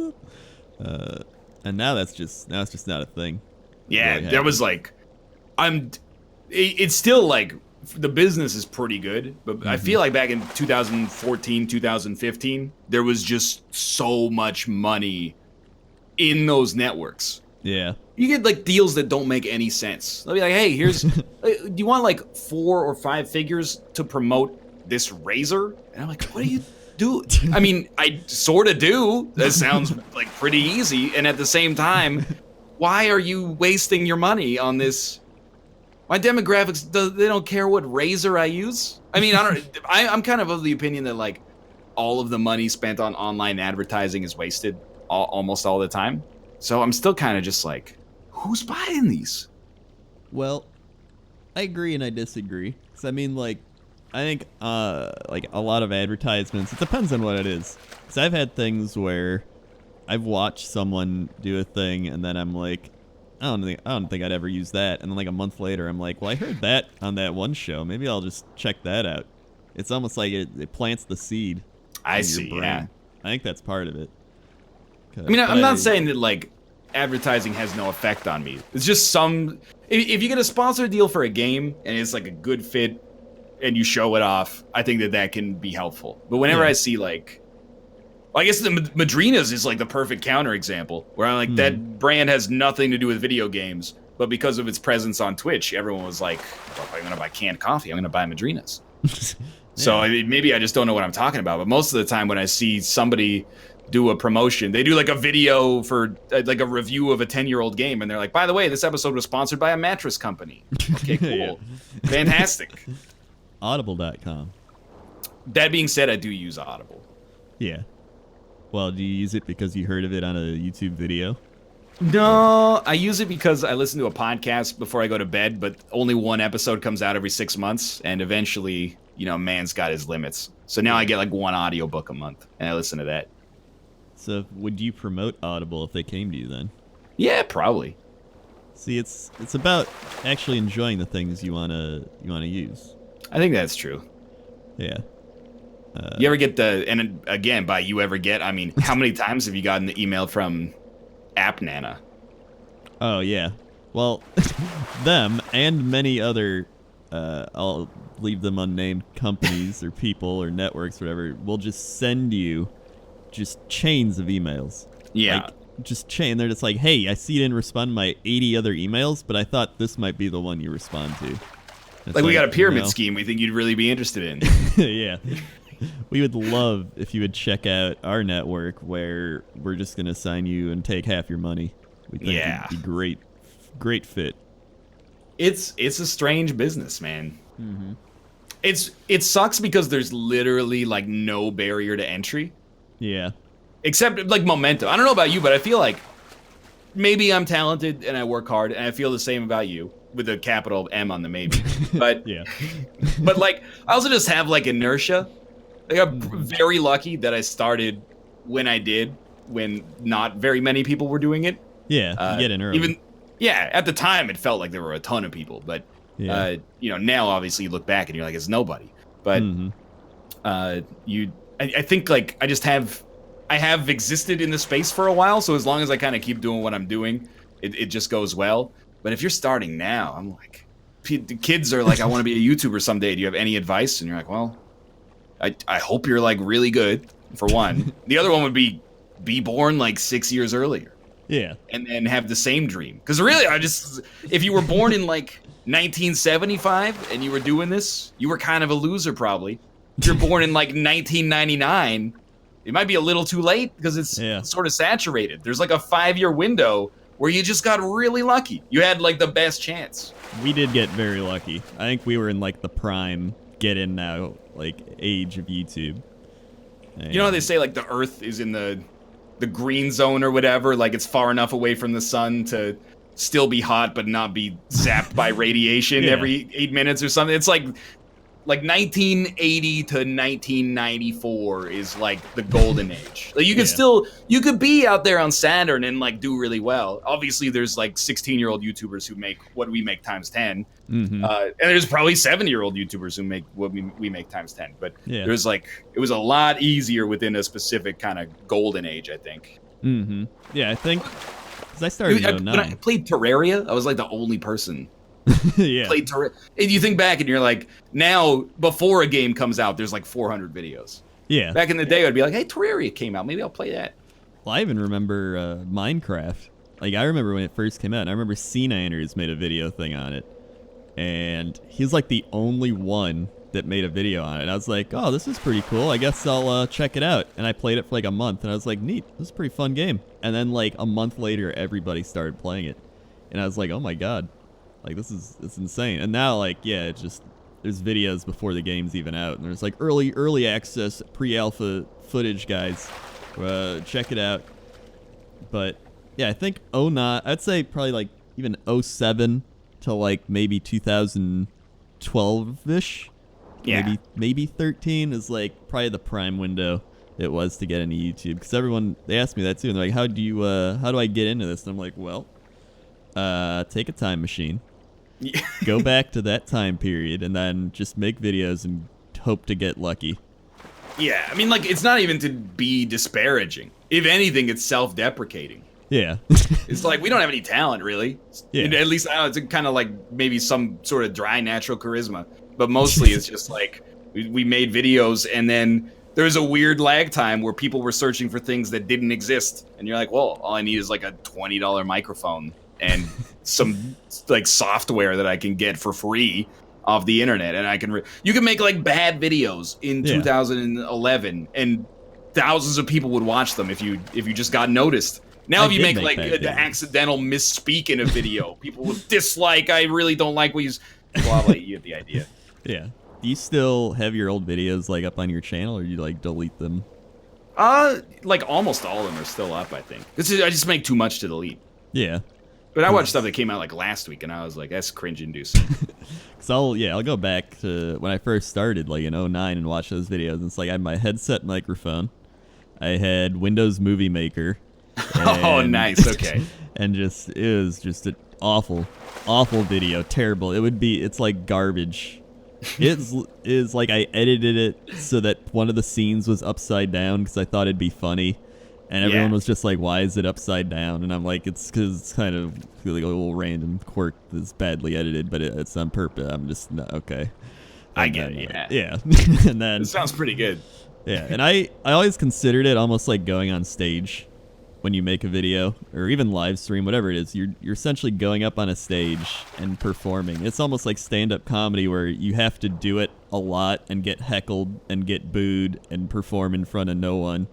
[SPEAKER 1] And now it's just not a thing.
[SPEAKER 2] Yeah,
[SPEAKER 1] really
[SPEAKER 2] there was like, it's still like, the business is pretty good, but I feel like back in 2014, 2015, there was just so much money in those networks.
[SPEAKER 1] Yeah.
[SPEAKER 2] You get like deals that don't make any sense. They'll be like, hey, here's, do you want like 4 or 5 figures to promote this razor? And I'm like, what do you do? I mean, I sort of do. That sounds like pretty easy. And at the same time, why are you wasting your money on this? My demographics, they don't care what razor I use. I mean, I'm kind of the opinion that like all of the money spent on online advertising is wasted almost all the time. So I'm still kind of just like, who's buying these?
[SPEAKER 1] Well, I agree and I disagree. 'Cause I mean, like, I think like a lot of advertisements, it depends on what it is. 'Cause I've had things where I've watched someone do a thing and then I'm like, I don't think I'd ever use that. And then like a month later, I'm like, well, I heard that on that one show. Maybe I'll just check that out. It's almost like it plants the seed.
[SPEAKER 2] I see, yeah.
[SPEAKER 1] I think that's part of it.
[SPEAKER 2] I mean, I'm not saying that like advertising has no effect on me. It's just if you get a sponsored deal for a game and it's like a good fit and you show it off, I think that can be helpful. But whenever I see like, well, I guess the Madrinas is like the perfect counterexample, where I'm like, that brand has nothing to do with video games, but because of its presence on Twitch, everyone was like, well, if I'm going to buy canned coffee, I'm going to buy Madrinas. So I mean, maybe I just don't know what I'm talking about, but most of the time when I see somebody do a promotion, they do like a video for like a review of a 10-year-old game, and they're like, by the way, this episode was sponsored by a mattress company. Okay, cool. Fantastic.
[SPEAKER 1] Audible.com.
[SPEAKER 2] That being said, I do use Audible.
[SPEAKER 1] Yeah. Well, do you use it because you heard of it on a YouTube video?
[SPEAKER 2] No, I use it because I listen to a podcast before I go to bed, but only one episode comes out every 6 months, and eventually, man's got his limits. So now I get like one audiobook a month, and I listen to that.
[SPEAKER 1] So would you promote Audible if they came to you then?
[SPEAKER 2] Yeah, probably.
[SPEAKER 1] See, it's about actually enjoying the things you wanna use.
[SPEAKER 2] I think that's true.
[SPEAKER 1] Yeah.
[SPEAKER 2] You ever get and again, by you ever get, I mean, how many times have you gotten the email from App Nana?
[SPEAKER 1] Oh, yeah. Well, them and many other, I'll leave them unnamed companies or people or networks, whatever, will just send you just chains of emails.
[SPEAKER 2] Yeah.
[SPEAKER 1] Like, just chain. They're just like, hey, I see you didn't respond to my 80 other emails, but I thought this might be the one you respond to.
[SPEAKER 2] Like we got a pyramid scheme we think you'd really be interested in.
[SPEAKER 1] Yeah. We would love if you would check out our network where we're just going to assign you and take half your money. We think it'd be great fit.
[SPEAKER 2] It's a strange business, man.
[SPEAKER 1] Mm-hmm.
[SPEAKER 2] It sucks because there's literally like no barrier to entry.
[SPEAKER 1] Yeah.
[SPEAKER 2] Except like momentum. I don't know about you, but I feel like maybe I'm talented and I work hard, and I feel the same about you with a capital M on the maybe. But
[SPEAKER 1] yeah.
[SPEAKER 2] But like I also just have like inertia. Like I'm very lucky that I started when I did, when not very many people were doing it.
[SPEAKER 1] Yeah, you get in early.
[SPEAKER 2] At the time it felt like there were a ton of people, but now obviously you look back and you're like, it's nobody. But I think like I have existed in the space for a while, so as long as I kind of keep doing what I'm doing, it just goes well. But if you're starting now, I'm like, the kids are like, I want to be a YouTuber someday. Do you have any advice? And you're like, well, I hope you're like really good, for one. The other one would be born like 6 years earlier.
[SPEAKER 1] Yeah.
[SPEAKER 2] And then have the same dream. Because really, if you were born in like 1975 and you were doing this, you were kind of a loser probably. If you're born in like 1999, it might be a little too late because it's sort of saturated. There's like a 5-year window where you just got really lucky. You had like the best chance.
[SPEAKER 1] We did get very lucky. I think we were in like the prime get in now like age of YouTube. And
[SPEAKER 2] you know how they say like the Earth is in the green zone or whatever, like it's far enough away from the sun to still be hot but not be zapped by radiation every 8 minutes or something. It's like 1980 to 1994 is like the golden age. Like you could be out there on Saturn and like do really well. Obviously there's like 16-year-old YouTubers who make what we make times 10. And there's probably 70-year-old YouTubers who make what we make times 10. But there's like, it was a lot easier within a specific kind of golden age, I think.
[SPEAKER 1] Yeah, I think, because I started in 09.
[SPEAKER 2] When I played Terraria, I was like the only person played Terraria. And you think back and you're like, now, before a game comes out, there's like 400 videos.
[SPEAKER 1] Yeah.
[SPEAKER 2] Back in the day, I'd be like, hey, Terraria came out. Maybe I'll play that.
[SPEAKER 1] Well, I even remember Minecraft. Like, I remember when it first came out, and I remember C-Niners made a video thing on it. And he's like the only one that made a video on it. And I was like, oh, this is pretty cool. I guess I'll check it out. And I played it for like a month, and I was like, neat. This is a pretty fun game. And then like a month later, everybody started playing it. And I was like, oh my god. Like, it's insane. And now, like, it's just, there's videos before the game's even out. And there's like early access, pre-alpha footage, guys. Check it out. But yeah, I think 09, I'd say probably like even 07 to like maybe 2012-ish.
[SPEAKER 2] Yeah.
[SPEAKER 1] Maybe 13 is like probably the prime window it was to get into YouTube. Because everyone, they asked me that too. And they're like, how do I get into this? And I'm like, well, take a time machine. Go back to that time period and then just make videos and hope to get lucky.
[SPEAKER 2] Yeah, I mean, like, it's not even to be disparaging. If anything, it's self-deprecating.
[SPEAKER 1] Yeah.
[SPEAKER 2] It's like, we don't have any talent, really.
[SPEAKER 1] Yeah.
[SPEAKER 2] At least, I don't know, it's kind of like maybe some sort of dry, natural charisma. But mostly, it's just like, we made videos, and then there was a weird lag time where people were searching for things that didn't exist. And you're like, well, all I need is like a $20 microphone and some like software that I can get for free off the internet, and I can you can make like bad videos in 2011 and thousands of people would watch them if you just got noticed. Now if you make like an accidental misspeak in a video, people will dislike. I really don't like what you blah blah. You get the idea.
[SPEAKER 1] Yeah. Do you still have your old videos like up on your channel, or you like delete them?
[SPEAKER 2] Like almost all of them are still up, I think. I just make too much to delete.
[SPEAKER 1] Yeah.
[SPEAKER 2] But I watched stuff that came out like last week, and I was like, that's cringe-inducing.
[SPEAKER 1] Cause I'll go back to when I first started, like in 09, and watch those videos. And it's like I had my headset microphone, I had Windows Movie Maker.
[SPEAKER 2] Oh, nice. Okay.
[SPEAKER 1] And it was just an awful video, terrible. It's like garbage. It's like I edited it so that one of the scenes was upside down because I thought it'd be funny. And everyone was just like, why is it upside down? And I'm like, it's because it's kind of like a little random quirk that's badly edited, but it's on purpose. I'm just, okay.
[SPEAKER 2] I get it, yeah.
[SPEAKER 1] Yeah. And then...
[SPEAKER 2] It sounds pretty good.
[SPEAKER 1] Yeah, and I always considered it almost like going on stage when you make a video, or even live stream, whatever it is. You're essentially going up on a stage and performing. It's almost like stand-up comedy where you have to do it a lot and get heckled and get booed and perform in front of no one.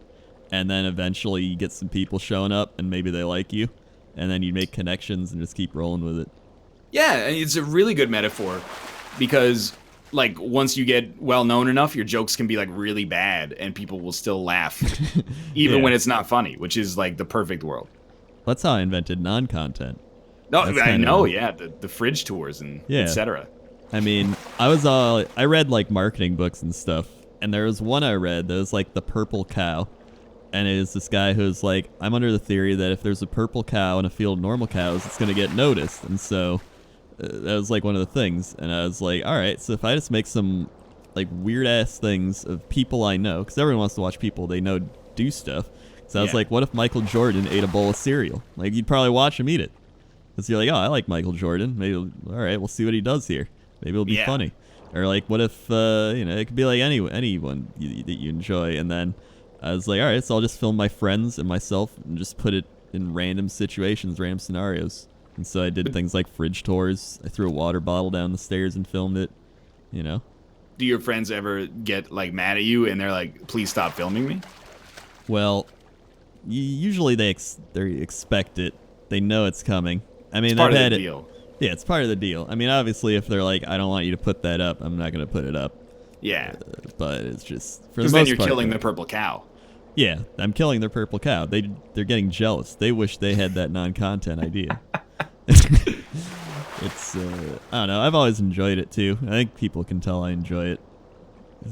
[SPEAKER 1] And then eventually you get some people showing up and maybe they like you. And then you make connections and just keep rolling with it.
[SPEAKER 2] Yeah, it's a really good metaphor because like once you get well known enough, your jokes can be like really bad and people will still laugh even when it's not funny, which is like the perfect world.
[SPEAKER 1] That's how I invented non-content.
[SPEAKER 2] No, I know, yeah, the fridge tours and etc.
[SPEAKER 1] I mean, I read like marketing books and stuff, and there was one I read that was like the purple cow, and it was this guy who's like, I'm under the theory that if there's a purple cow in a field of normal cows, it's gonna get noticed, and so that was like one of the things, and I was like, all right, so if I just make some like weird ass things of people I know, because everyone wants to watch people they know do stuff. So I was like, what if Michael Jordan ate a bowl of cereal? Like, you'd probably watch him eat it. Because you're like, oh, I like Michael Jordan. Maybe, all right, we'll see what he does here. Maybe it'll be funny. Or like, what if, it could be like anyone that you enjoy. And then I was like, all right, so I'll just film my friends and myself and just put it in random situations, random scenarios. And so I did things like fridge tours. I threw a water bottle down the stairs and filmed it,
[SPEAKER 2] Do your friends ever get like mad at you and they're like, please stop filming me?
[SPEAKER 1] Well, usually they expect it. They know it's coming. I mean,
[SPEAKER 2] it's part of the deal.
[SPEAKER 1] Yeah, it's part of the deal. I mean, obviously, if they're like, I don't want you to put that up, I'm not going to put it up.
[SPEAKER 2] Yeah.
[SPEAKER 1] But it's just, for the most part.
[SPEAKER 2] Because then you're killing the purple cow.
[SPEAKER 1] Yeah, I'm killing the purple cow. They're getting jealous. They wish they had that non-content idea. It's, I don't know. I've always enjoyed it, too. I think people can tell I enjoy it.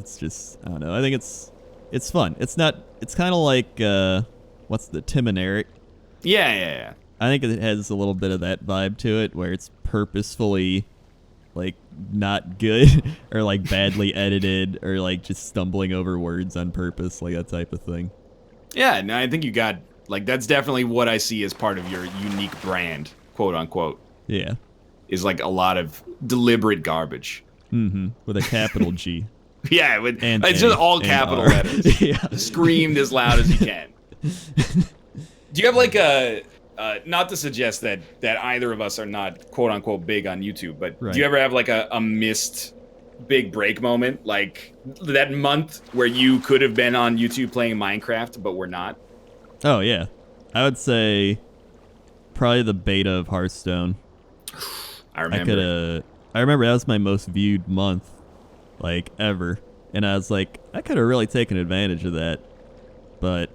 [SPEAKER 1] It's just, I don't know. I think it's fun. It's kind of like, what's the Tim and Eric?
[SPEAKER 2] Yeah.
[SPEAKER 1] I think it has a little bit of that vibe to it, where it's purposefully, like, not good, or, like, badly edited, or, like, just stumbling over words on purpose, like that type of thing.
[SPEAKER 2] Yeah, no, I think you got, like, that's definitely what I see as part of your unique brand, quote unquote.
[SPEAKER 1] Yeah.
[SPEAKER 2] Is, like, a lot of deliberate garbage.
[SPEAKER 1] Mm-hmm. With a capital G.
[SPEAKER 2] Yeah, it's just all capital letters. Yeah. Screamed as loud as you can. Do you have like not to suggest that either of us are not quote unquote big on YouTube, but do you ever have like a missed big break moment? Like that month where you could have been on YouTube playing Minecraft, but we're not?
[SPEAKER 1] Oh, yeah. I would say probably the beta of Hearthstone.
[SPEAKER 2] I remember.
[SPEAKER 1] I remember that was my most viewed month, like, ever. And I was like, I could have really taken advantage of that. But,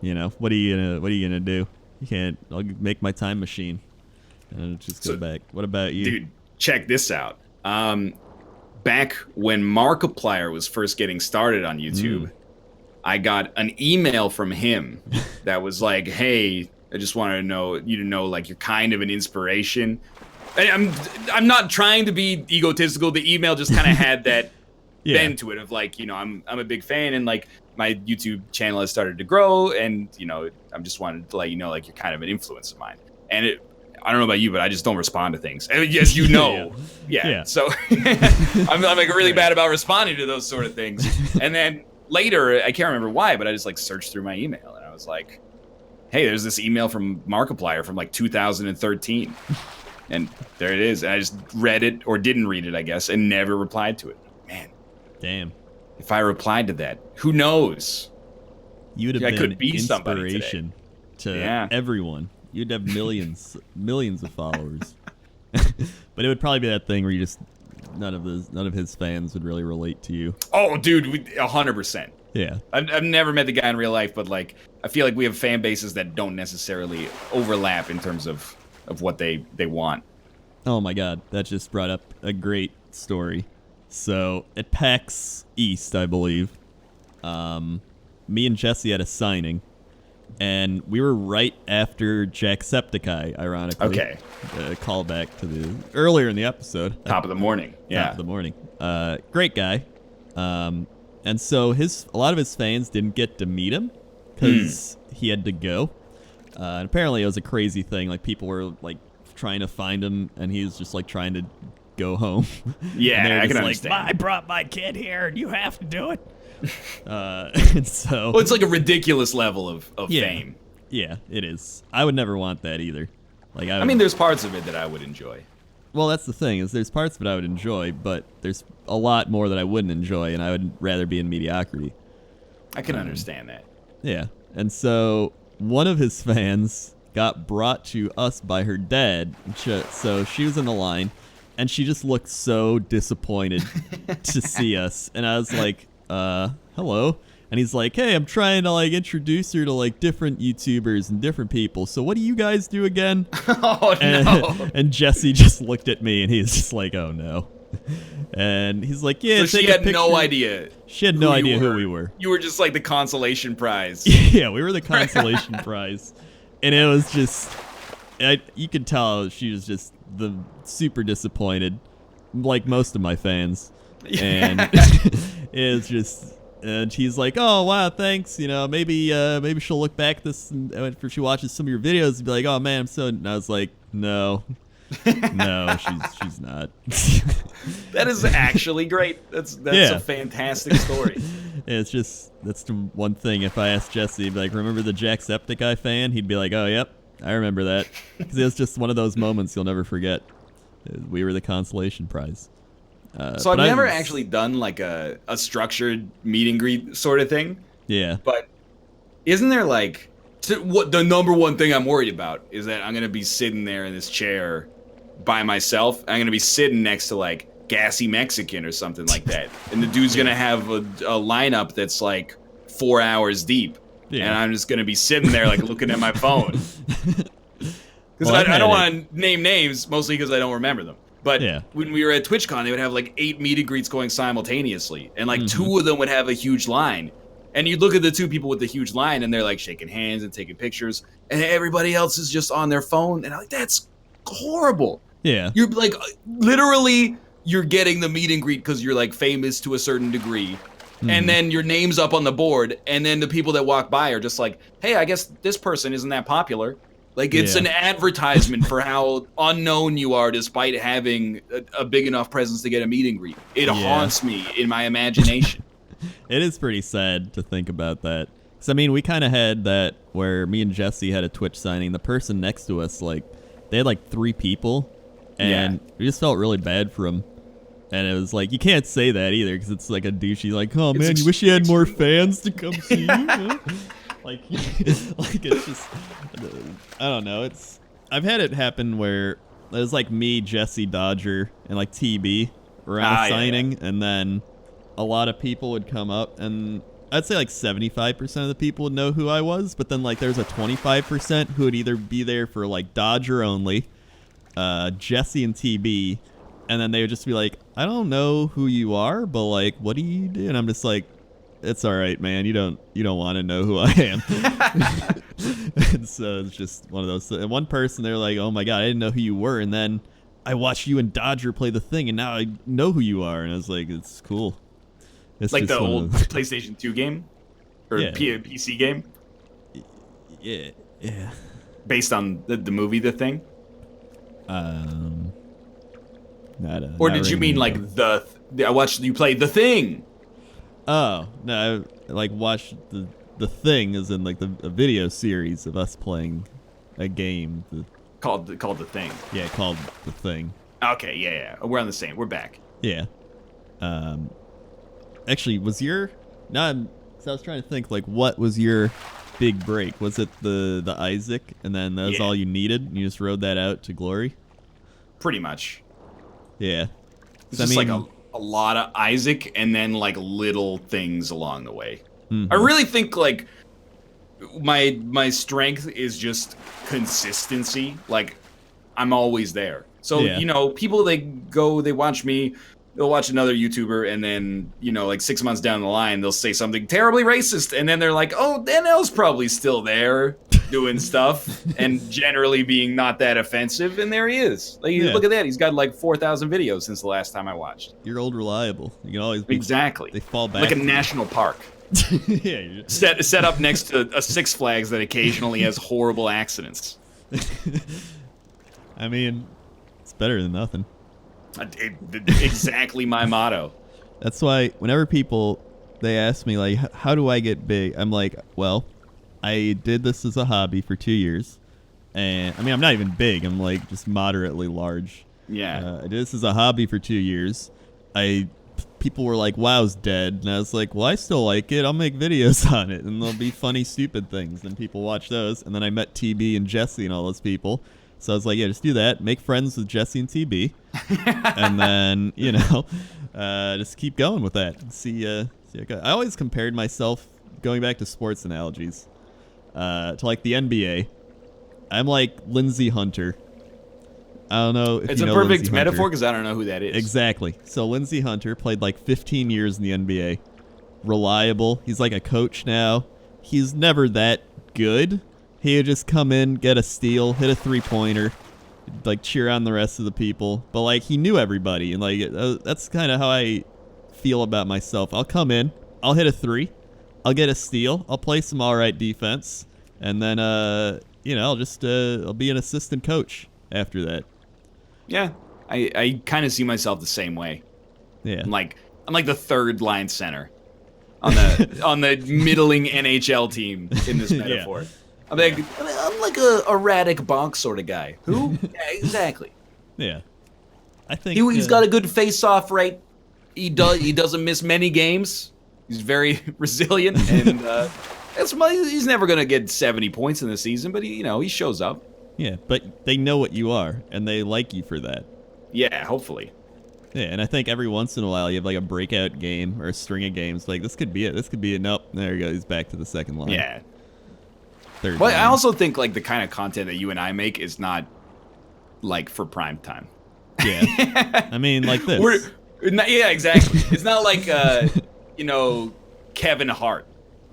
[SPEAKER 1] what are you gonna do? You can't. I'll make my time machine and just go back. What about you?
[SPEAKER 2] Dude, check this out. Back when Markiplier was first getting started on YouTube, I got an email from him that was like, hey, I just wanted you to know, like, you're kind of an inspiration. I'm not trying to be egotistical. The email just kind of had that bend to it of like, I'm a big fan and like my YouTube channel has started to grow and I'm just wanted to let you know like you're kind of an influence of mine. And I don't know about you, but I just don't respond to things. And yes, yeah. So I'm like really bad about responding to those sort of things. And then later, I can't remember why, but I just like searched through my email and I was like, hey, there's this email from Markiplier from like 2013. And there it is. And I just read it, or didn't read it, I guess, and never replied to it. Man.
[SPEAKER 1] Damn.
[SPEAKER 2] If I replied to that, who knows?
[SPEAKER 1] You'd have been inspiration to everyone. You'd have millions of followers. But it would probably be that thing where you just none of his fans would really relate to you.
[SPEAKER 2] Oh, dude, 100%.
[SPEAKER 1] Yeah.
[SPEAKER 2] I've never met the guy in real life, but like I feel like we have fan bases that don't necessarily overlap in terms of what they want.
[SPEAKER 1] Oh my god, that just brought up a great story. So at PAX East, I believe, me and Jesse had a signing, and we were right after Jacksepticeye, ironically.
[SPEAKER 2] Okay.
[SPEAKER 1] A callback to earlier in the episode.
[SPEAKER 2] Top of the morning. Yeah.
[SPEAKER 1] Top of the morning. Great guy. And so a lot of his fans didn't get to meet him because he had to go. And apparently it was a crazy thing. Like people were like trying to find him, and he was just like trying to go home.
[SPEAKER 2] Yeah, I can understand.
[SPEAKER 1] I brought my kid here, and you have to do it. And so,
[SPEAKER 2] well, it's like a ridiculous level of fame.
[SPEAKER 1] Yeah, it is. I would never want that either. Like
[SPEAKER 2] I mean, there's parts of it that I would enjoy.
[SPEAKER 1] Well, that's the thing, is there's parts of it I would enjoy, but there's a lot more that I wouldn't enjoy, and I would rather be in mediocrity.
[SPEAKER 2] I can understand that.
[SPEAKER 1] Yeah. And so one of his fans got brought to us by her dad. So she was in the line, and she just looked so disappointed to see us. And I was like, hello. And he's like, hey, I'm trying to like introduce her to like different YouTubers and different people. So what do you guys do again?
[SPEAKER 2] Oh, no.
[SPEAKER 1] And Jesse just looked at me and he's just like, oh no. And he's like, yeah.
[SPEAKER 2] So she had no idea.
[SPEAKER 1] She had no idea who we were.
[SPEAKER 2] You were just like the consolation prize.
[SPEAKER 1] Yeah, we were the consolation prize. And it was just, you could tell she was just super disappointed, like most of my fans. And it was just, and he's like, oh, wow, thanks. You know, maybe she'll look back this, and if she watches some of your videos and be like, oh, man, I'm so, and I was like, no, she's not.
[SPEAKER 2] That is actually great. That's a fantastic story.
[SPEAKER 1] It's just, that's the one thing. If I asked Jesse, he'd be like, remember the Jacksepticeye fan? He'd be like, oh, yep, I remember that. Because it was just one of those moments you'll never forget. We were the consolation prize.
[SPEAKER 2] So I've never actually done like a structured meet and greet sort of thing.
[SPEAKER 1] Yeah.
[SPEAKER 2] But isn't there like, what the number one thing I'm worried about is that I'm going to be sitting there in this chair by myself. I'm going to be sitting next to like Gassy Mexican or something like that. And the dude's going to have a lineup that's like 4 hours deep. Yeah. And I'm just going to be sitting there like looking at my phone. Because I don't want to name names, mostly because I don't remember them. But when we were at TwitchCon, they would have like 8 meet and greets going simultaneously. And like 2 of them would have a huge line. And you'd look at the 2 people with the huge line and they're like shaking hands and taking pictures. And everybody else is just on their phone. And I'm like, that's horrible.
[SPEAKER 1] Yeah.
[SPEAKER 2] You're like, literally, you're getting the meet and greet because you're like famous to a certain degree. And then your name's up on the board. And then the people that walk by are just like, hey, I guess this person isn't that popular. Like, it's an advertisement for how unknown you are despite having a big enough presence to get a meet and greet. It haunts me in my imagination.
[SPEAKER 1] It is pretty sad to think about that. Because, I mean, we kind of had that where me and Jesse had a Twitch signing. The person next to us, like, they had like 3 people. And we just felt really bad for them. And it was like, you can't say that either because it's like a douchey, like, oh, man, you wish you had more fans to come see you? Like it's just, I don't know. I've had it happen where it was like me, Jesse, Dodger, and like TB around a signing, and then a lot of people would come up, and I'd say like 75% of the people would know who I was, but then like there's a 25% who would either be there for like Dodger only, Jesse and TB, and then they would just be like, I don't know who you are, but like, what do you do? And I'm just like, it's all right, man. You don't want to know who I am. And so it's just one of those. And one person, they're like, oh my god, I didn't know who you were. And then I watched you and Dodger play the thing, and now I know who you are. And I was like, it's cool. It's
[SPEAKER 2] like the old PlayStation 2 game? Or PC game?
[SPEAKER 1] Yeah.
[SPEAKER 2] Based on the movie The Thing?
[SPEAKER 1] Or
[SPEAKER 2] did you mean like I watched you play The Thing?
[SPEAKER 1] Oh, no, I like watched the Thing as in like a video series of us playing a game.
[SPEAKER 2] Called The Thing.
[SPEAKER 1] Yeah, called The Thing.
[SPEAKER 2] Okay, yeah. We're on the same. We're back.
[SPEAKER 1] Yeah. Actually, so I was trying to think, like, what was your big break? Was it the Isaac, and then that was all you needed, and you just rode that out to glory?
[SPEAKER 2] Pretty much.
[SPEAKER 1] Yeah.
[SPEAKER 2] It's just like a lot of Isaac, and then like little things along the way. I really think like my strength is just consistency. Like, I'm always there. So, you know, people, they watch me, they'll watch another YouTuber, and then, you know, like 6 months down the line, they'll say something terribly racist, and then they're like, oh, NL's probably still there doing stuff, and generally being not that offensive, and there he is. Like, look at that. He's got like 4,000 videos since the last time I watched.
[SPEAKER 1] You're old reliable. You can always be...
[SPEAKER 2] Exactly.
[SPEAKER 1] They fall back.
[SPEAKER 2] Like a national park.
[SPEAKER 1] Yeah.
[SPEAKER 2] Set up next to a Six Flags that occasionally has horrible accidents.
[SPEAKER 1] I mean, it's better than nothing.
[SPEAKER 2] Exactly my motto.
[SPEAKER 1] That's why whenever they ask me, like, how do I get big? I'm like, well, I did this as a hobby for 2 years. And, I mean, I'm not even big. I'm, like, just moderately large.
[SPEAKER 2] Yeah.
[SPEAKER 1] I did this as a hobby for 2 years. People were like, WoW's dead. And I was like, well, I still like it. I'll make videos on it. And there'll be funny, stupid things. And people watch those. And then I met TB and Jesse and all those people. So I was like, yeah, just do that. Make friends with Jesse and TB. And then, you know, just keep going with that. See how it goes. I always compared myself, going back to sports analogies, to like the NBA. I'm like Lindsey Hunter. I don't know if
[SPEAKER 2] it's
[SPEAKER 1] you know
[SPEAKER 2] a perfect
[SPEAKER 1] Lindsey
[SPEAKER 2] metaphor
[SPEAKER 1] Hunter.
[SPEAKER 2] because I don't know who that is.
[SPEAKER 1] Exactly. So Lindsey Hunter played like 15 years in the NBA. Reliable. He's like a coach now. He's never that good. He would just come in, get a steal, hit a three-pointer, like cheer on the rest of the people. But like he knew everybody, and like that's kind of how I feel about myself. I'll come in, I'll hit a three, I'll get a steal, I'll play some all right defense, and then you know, I'll be an assistant coach after that.
[SPEAKER 2] Yeah, I kind of see myself the same way.
[SPEAKER 1] Yeah,
[SPEAKER 2] I'm like the third line center on the middling NHL team in this metaphor. Yeah. I'm like a erratic bonk sort of guy. Who? Yeah, exactly.
[SPEAKER 1] Yeah, I think
[SPEAKER 2] he's got a good face-off rate. He doesn't miss many games. He's very resilient, and he's never gonna get 70 points in the season, but he shows up.
[SPEAKER 1] Yeah, but they know what you are, and they like you for that.
[SPEAKER 2] Yeah, hopefully.
[SPEAKER 1] Yeah, and I think every once in a while you have like a breakout game or a string of games. Like, this could be it. This could be it. Nope, there he goes. He's back to the second line.
[SPEAKER 2] Yeah.
[SPEAKER 1] Third
[SPEAKER 2] but
[SPEAKER 1] line.
[SPEAKER 2] I also think like the kind of content that you and I make is not like for prime time.
[SPEAKER 1] Yeah. I mean, like this.
[SPEAKER 2] Yeah, exactly. It's not like Kevin Hart,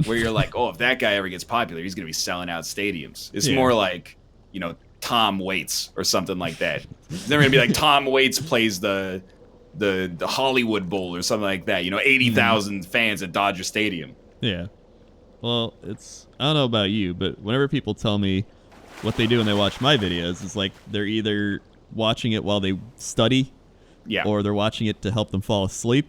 [SPEAKER 2] where you're like, oh, if that guy ever gets popular, he's gonna be selling out stadiums. It's more like, Tom Waits or something like that. It's never gonna be like Tom Waits plays the Hollywood Bowl or something like that. 80,000 fans at Dodger Stadium.
[SPEAKER 1] Yeah. Well, I don't know about you, but whenever people tell me what they do when they watch my videos, is like they're either watching it while they study, or they're watching it to help them fall asleep,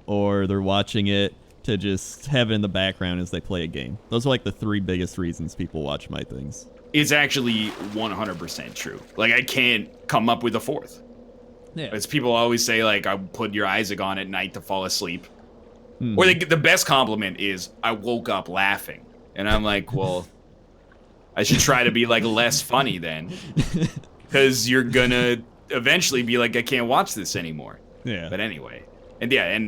[SPEAKER 1] or they're watching it to just have it in the background as they play a game. Those are like the three biggest reasons people watch my things.
[SPEAKER 2] It's actually 100% true. Like, I can't come up with a fourth.
[SPEAKER 1] Yeah.
[SPEAKER 2] As people always say, like, I put your Isaac on at night to fall asleep. Or the best compliment is, I woke up laughing. And I'm like, well, I should try to be, like, less funny then. Because you're gonna eventually be like, I can't watch this anymore.
[SPEAKER 1] Yeah.
[SPEAKER 2] But anyway.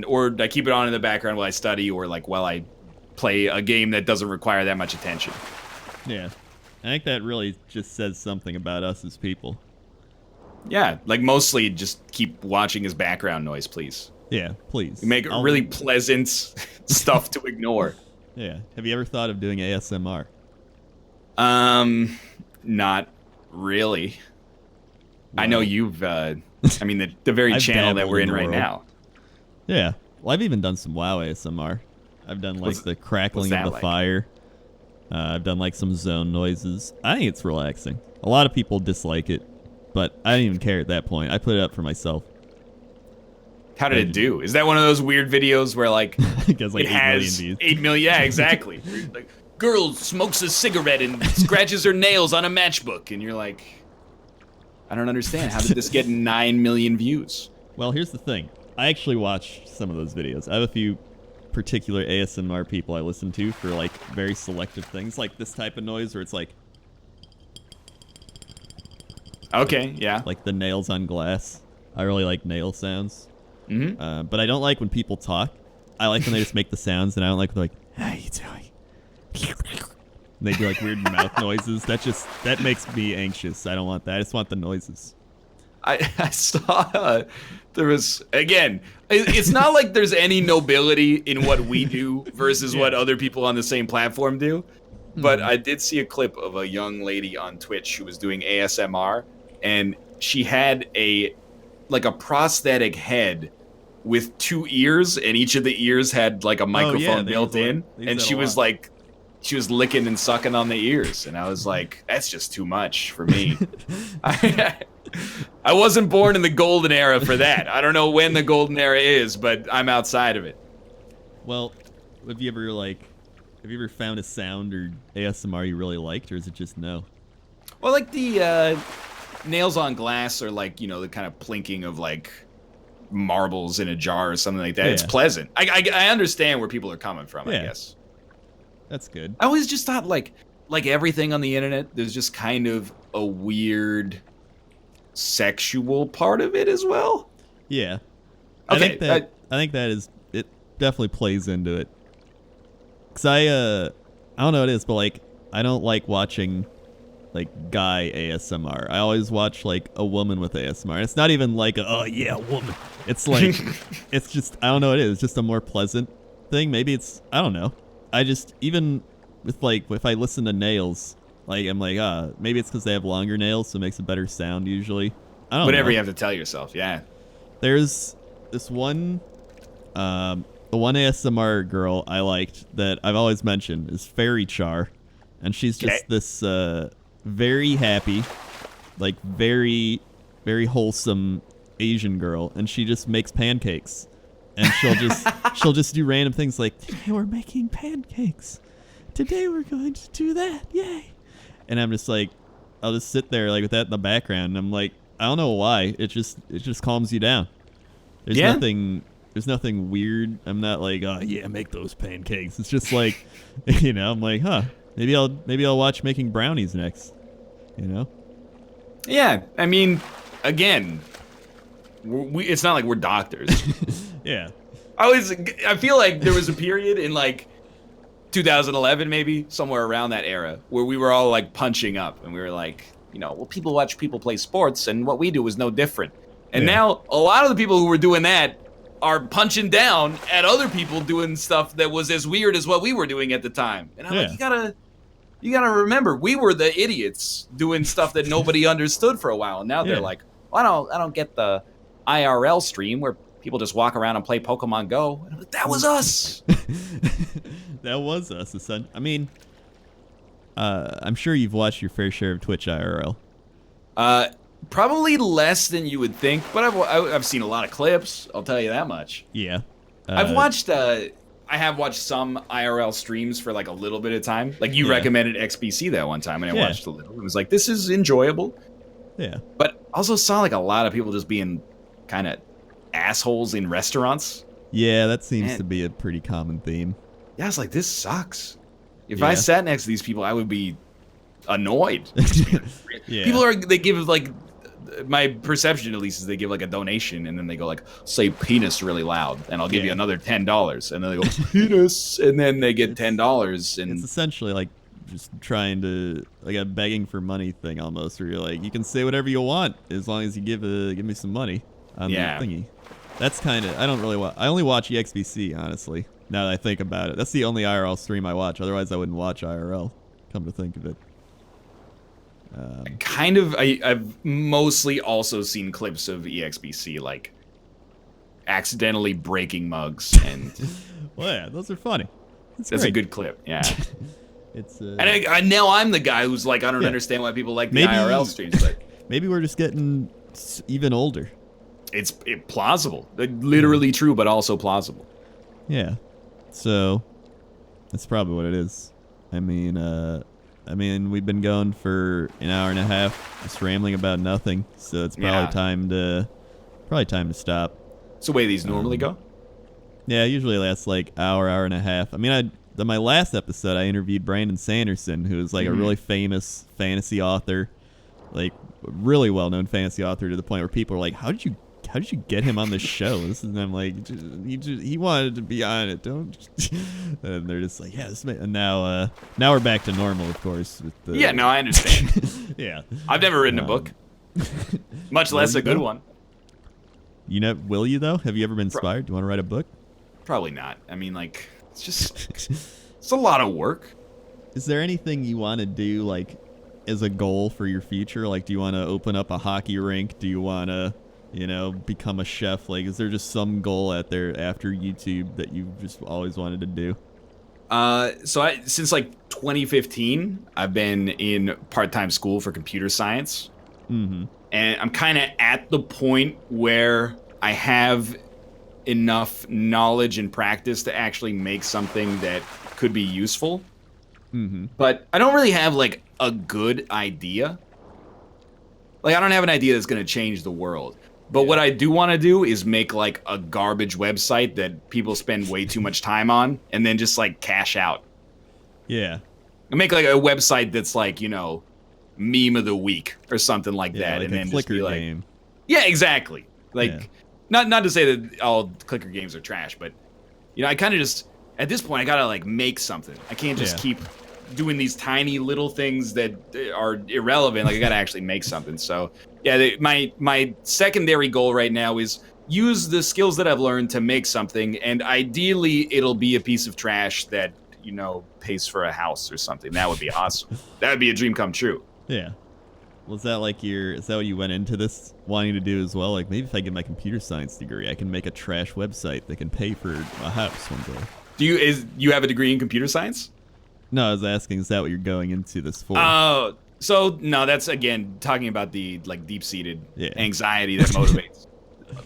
[SPEAKER 2] Or I keep it on in the background while I study, or, like, while I play a game that doesn't require that much attention.
[SPEAKER 1] Yeah. I think that really just says something about us as people.
[SPEAKER 2] Yeah, like mostly just keep watching his background noise, please.
[SPEAKER 1] Yeah, please.
[SPEAKER 2] You make really pleasant stuff to ignore.
[SPEAKER 1] Yeah. Have you ever thought of doing ASMR?
[SPEAKER 2] Not really.
[SPEAKER 1] Well,
[SPEAKER 2] I know you've, the very channel that we're in right now.
[SPEAKER 1] Yeah. Well, I've even done some WoW ASMR. I've done like the crackling of the fire. I've done like some zone noises. I think it's relaxing. A lot of people dislike it, but I didn't even care at that point. I put it up for myself.
[SPEAKER 2] How did it do? Is that one of those weird videos where like
[SPEAKER 1] it has like
[SPEAKER 2] 8 million views? 8 million, yeah, exactly. Like, girl smokes a cigarette and scratches her nails on a matchbook, and you're like, I don't understand. How did this get 9 million views?
[SPEAKER 1] Well, here's the thing. I actually watch some of those videos. I have a few particular ASMR people I listen to for like very selective things, like this type of noise where it's like,
[SPEAKER 2] okay, yeah,
[SPEAKER 1] like the nails on glass. I really like nail sounds.
[SPEAKER 2] Mm-hmm.
[SPEAKER 1] But I don't like when people talk. I like when they just make the sounds, and I don't like when they're like, how you doing? And they do like weird mouth noises. That makes me anxious. I don't want that. I just want the noises.
[SPEAKER 2] I saw there was, again, it's not like there's any nobility in what we do versus what other people on the same platform do. But I did see a clip of a young lady on Twitch who was doing ASMR, and she had a prosthetic head with 2 ears, and each of the ears had like a microphone built in, and she was licking and sucking on the ears, and I was like, that's just too much for me. I wasn't born in the golden era for that. I don't know when the golden era is, but I'm outside of it.
[SPEAKER 1] Well, have you ever found a sound or ASMR you really liked, or is it just no?
[SPEAKER 2] Well, like the nails on glass, or like, the kind of plinking of like marbles in a jar or something like that. Yeah. It's pleasant. I understand where people are coming from, I guess.
[SPEAKER 1] That's good.
[SPEAKER 2] I always just thought, like, like everything on the internet, there's just kind of a weird sexual part of it as well.
[SPEAKER 1] Yeah.
[SPEAKER 2] Okay.
[SPEAKER 1] I think that is, it definitely plays into it. Cause I don't know what it is, but like I don't like watching like guy ASMR. I always watch like a woman with ASMR. It's not even like oh yeah, woman. It's like it's just, I don't know what it is. It's just a more pleasant thing. Maybe it's, I don't know. I just, even with like if I listen to nails, like I'm like maybe it's because they have longer nails, so it makes a better sound usually. I don't
[SPEAKER 2] Whatever
[SPEAKER 1] know.
[SPEAKER 2] you have to tell yourself, yeah.
[SPEAKER 1] There's this one, the one ASMR girl I liked that I've always mentioned is Fairy Char, and she's just this very happy, like very, very wholesome Asian girl, and she just makes pancakes, and she'll just do random things like, today we're making pancakes, today we're going to do that, yay! And I'm just like, I'll just sit there like with that in the background, and I'm like, I don't know why, it just calms you down. There's nothing weird. I'm not like, oh yeah, make those pancakes. It's just like, I'm like, maybe I'll watch making brownies next.
[SPEAKER 2] Yeah, I mean, again, it's not like we're doctors.
[SPEAKER 1] Yeah.
[SPEAKER 2] I feel like there was a period in like 2011, maybe somewhere around that era, where we were all like punching up, and we were like, well, people watch people play sports, and what we do is no different. And now a lot of the people who were doing that are punching down at other people doing stuff that was as weird as what we were doing at the time. And I'm like, you gotta remember, we were the idiots doing stuff that nobody understood for a while. And now they're like, well, I don't get the IRL stream where people just walk around and play Pokemon Go. And I'm like, that was us.
[SPEAKER 1] That was us. I mean, I'm sure you've watched your fair share of Twitch IRL.
[SPEAKER 2] Probably less than you would think, but I've seen a lot of clips. I'll tell you that much.
[SPEAKER 1] Yeah,
[SPEAKER 2] I have watched some IRL streams for like a little bit of time. Like you recommended XBC that one time, and I watched a little. It was like, this is enjoyable.
[SPEAKER 1] Yeah,
[SPEAKER 2] but also saw like a lot of people just being kind of assholes in restaurants.
[SPEAKER 1] Yeah, that seems to be a pretty common theme.
[SPEAKER 2] Yeah, it's like, this sucks. If I sat next to these people, I would be annoyed. They give like, my perception at least is they give like a donation, and then they go like, say penis really loud, and I'll give you another $10, and then they go penis, and then they get $10, and
[SPEAKER 1] it's essentially like just trying to, like, a begging for money thing almost, where you're like, you can say whatever you want as long as you give me some money on the thingy. That's kind of, I don't really watch. I only watch EXBC, honestly. Now that I think about it, that's the only IRL stream I watch. Otherwise, I wouldn't watch IRL. Come to think of it.
[SPEAKER 2] I've mostly also seen clips of EXBC, like accidentally breaking mugs, and
[SPEAKER 1] well, yeah, those are funny.
[SPEAKER 2] That's a good clip. Yeah.
[SPEAKER 1] It's
[SPEAKER 2] and now I'm the guy who's like, I don't understand why people like the IRL streams, but
[SPEAKER 1] maybe we're just getting even older.
[SPEAKER 2] It's plausible, literally true, but also plausible.
[SPEAKER 1] Yeah. So that's probably what it is. I mean, we've been going for an hour and a half, just rambling about nothing. So it's probably time to stop.
[SPEAKER 2] It's the way these normally go.
[SPEAKER 1] Yeah, it usually lasts like hour and a half. I mean, my last episode, I interviewed Brandon Sanderson, who is like a really famous fantasy author, like really well-known fantasy author, to the point where people are like, "How did you get him on this show?" And I'm like, he wanted to be on it. Don't. And they're just like, yeah. And now we're back to normal, of course.
[SPEAKER 2] No, I understand.
[SPEAKER 1] Yeah.
[SPEAKER 2] I've never written a book, much less a good one.
[SPEAKER 1] Will you though? Have you ever been inspired? Do you want to write a book?
[SPEAKER 2] Probably not. I mean, like, it's a lot of work.
[SPEAKER 1] Is there anything you want to do, like, as a goal for your future? Like, do you want to open up a hockey rink? Do you want to, become a chef? Like, is there just some goal out there after YouTube that you've just always wanted to do?
[SPEAKER 2] Since like 2015, I've been in part-time school for computer science.
[SPEAKER 1] Mm-hmm.
[SPEAKER 2] And I'm kind of at the point where I have enough knowledge and practice to actually make something that could be useful.
[SPEAKER 1] Mm-hmm.
[SPEAKER 2] But I don't really have like a good idea. Like, I don't have an idea that's going to change the world. But what I do want to do is make like a garbage website that people spend way too much time on, and then just like cash out.
[SPEAKER 1] Yeah.
[SPEAKER 2] I make like a website that's like, you know, meme of the week or something like that,
[SPEAKER 1] like
[SPEAKER 2] and
[SPEAKER 1] a
[SPEAKER 2] then
[SPEAKER 1] clicker
[SPEAKER 2] just be like,
[SPEAKER 1] game.
[SPEAKER 2] yeah, exactly. Like, not to say that all clicker games are trash, but you know, I kind of just at this point I gotta like make something. I can't just keep doing these tiny little things that are irrelevant. Like I gotta actually make something. So yeah, my secondary goal right now is use the skills that I've learned to make something, and ideally it'll be a piece of trash that, you know, pays for a house or something. That would be awesome. That would be a dream come true.
[SPEAKER 1] Yeah. Was that like is that what you went into this wanting to do as well? Like maybe if I get my computer science degree, I can make a trash website that can pay for a house one day.
[SPEAKER 2] Do you have a degree in computer science?
[SPEAKER 1] No, I was asking, is that what you're going into this for?
[SPEAKER 2] Oh, so no, that's again talking about the like deep-seated anxiety that motivates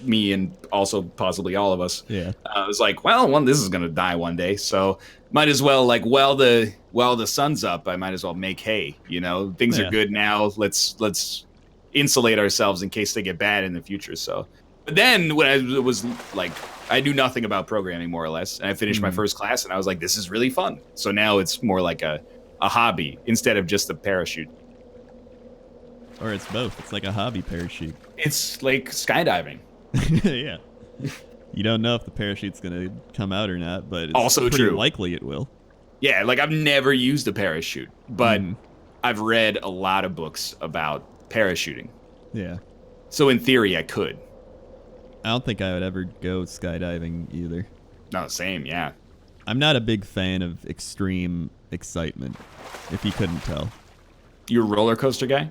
[SPEAKER 2] me and also possibly all of us.
[SPEAKER 1] Yeah.
[SPEAKER 2] I was like, well, this is gonna die one day, so might as well like while the sun's up, I might as well make hay. You know, things are good now. Let's insulate ourselves in case they get bad in the future. So, but then when I was like, I knew nothing about programming more or less, and I finished my first class, and I was like, this is really fun. So now it's more like a hobby instead of just a parachute.
[SPEAKER 1] Or it's both. It's like a hobby parachute.
[SPEAKER 2] It's like skydiving.
[SPEAKER 1] Yeah. You don't know if the parachute's going to come out or not, but it's
[SPEAKER 2] also
[SPEAKER 1] pretty
[SPEAKER 2] true.
[SPEAKER 1] likely it will.
[SPEAKER 2] Yeah, like I've never used a parachute, but I've read a lot of books about parachuting.
[SPEAKER 1] Yeah.
[SPEAKER 2] So in theory, I could.
[SPEAKER 1] I don't think I would ever go skydiving either.
[SPEAKER 2] No, same, yeah.
[SPEAKER 1] I'm not a big fan of extreme excitement, if you couldn't tell.
[SPEAKER 2] You're a roller coaster guy?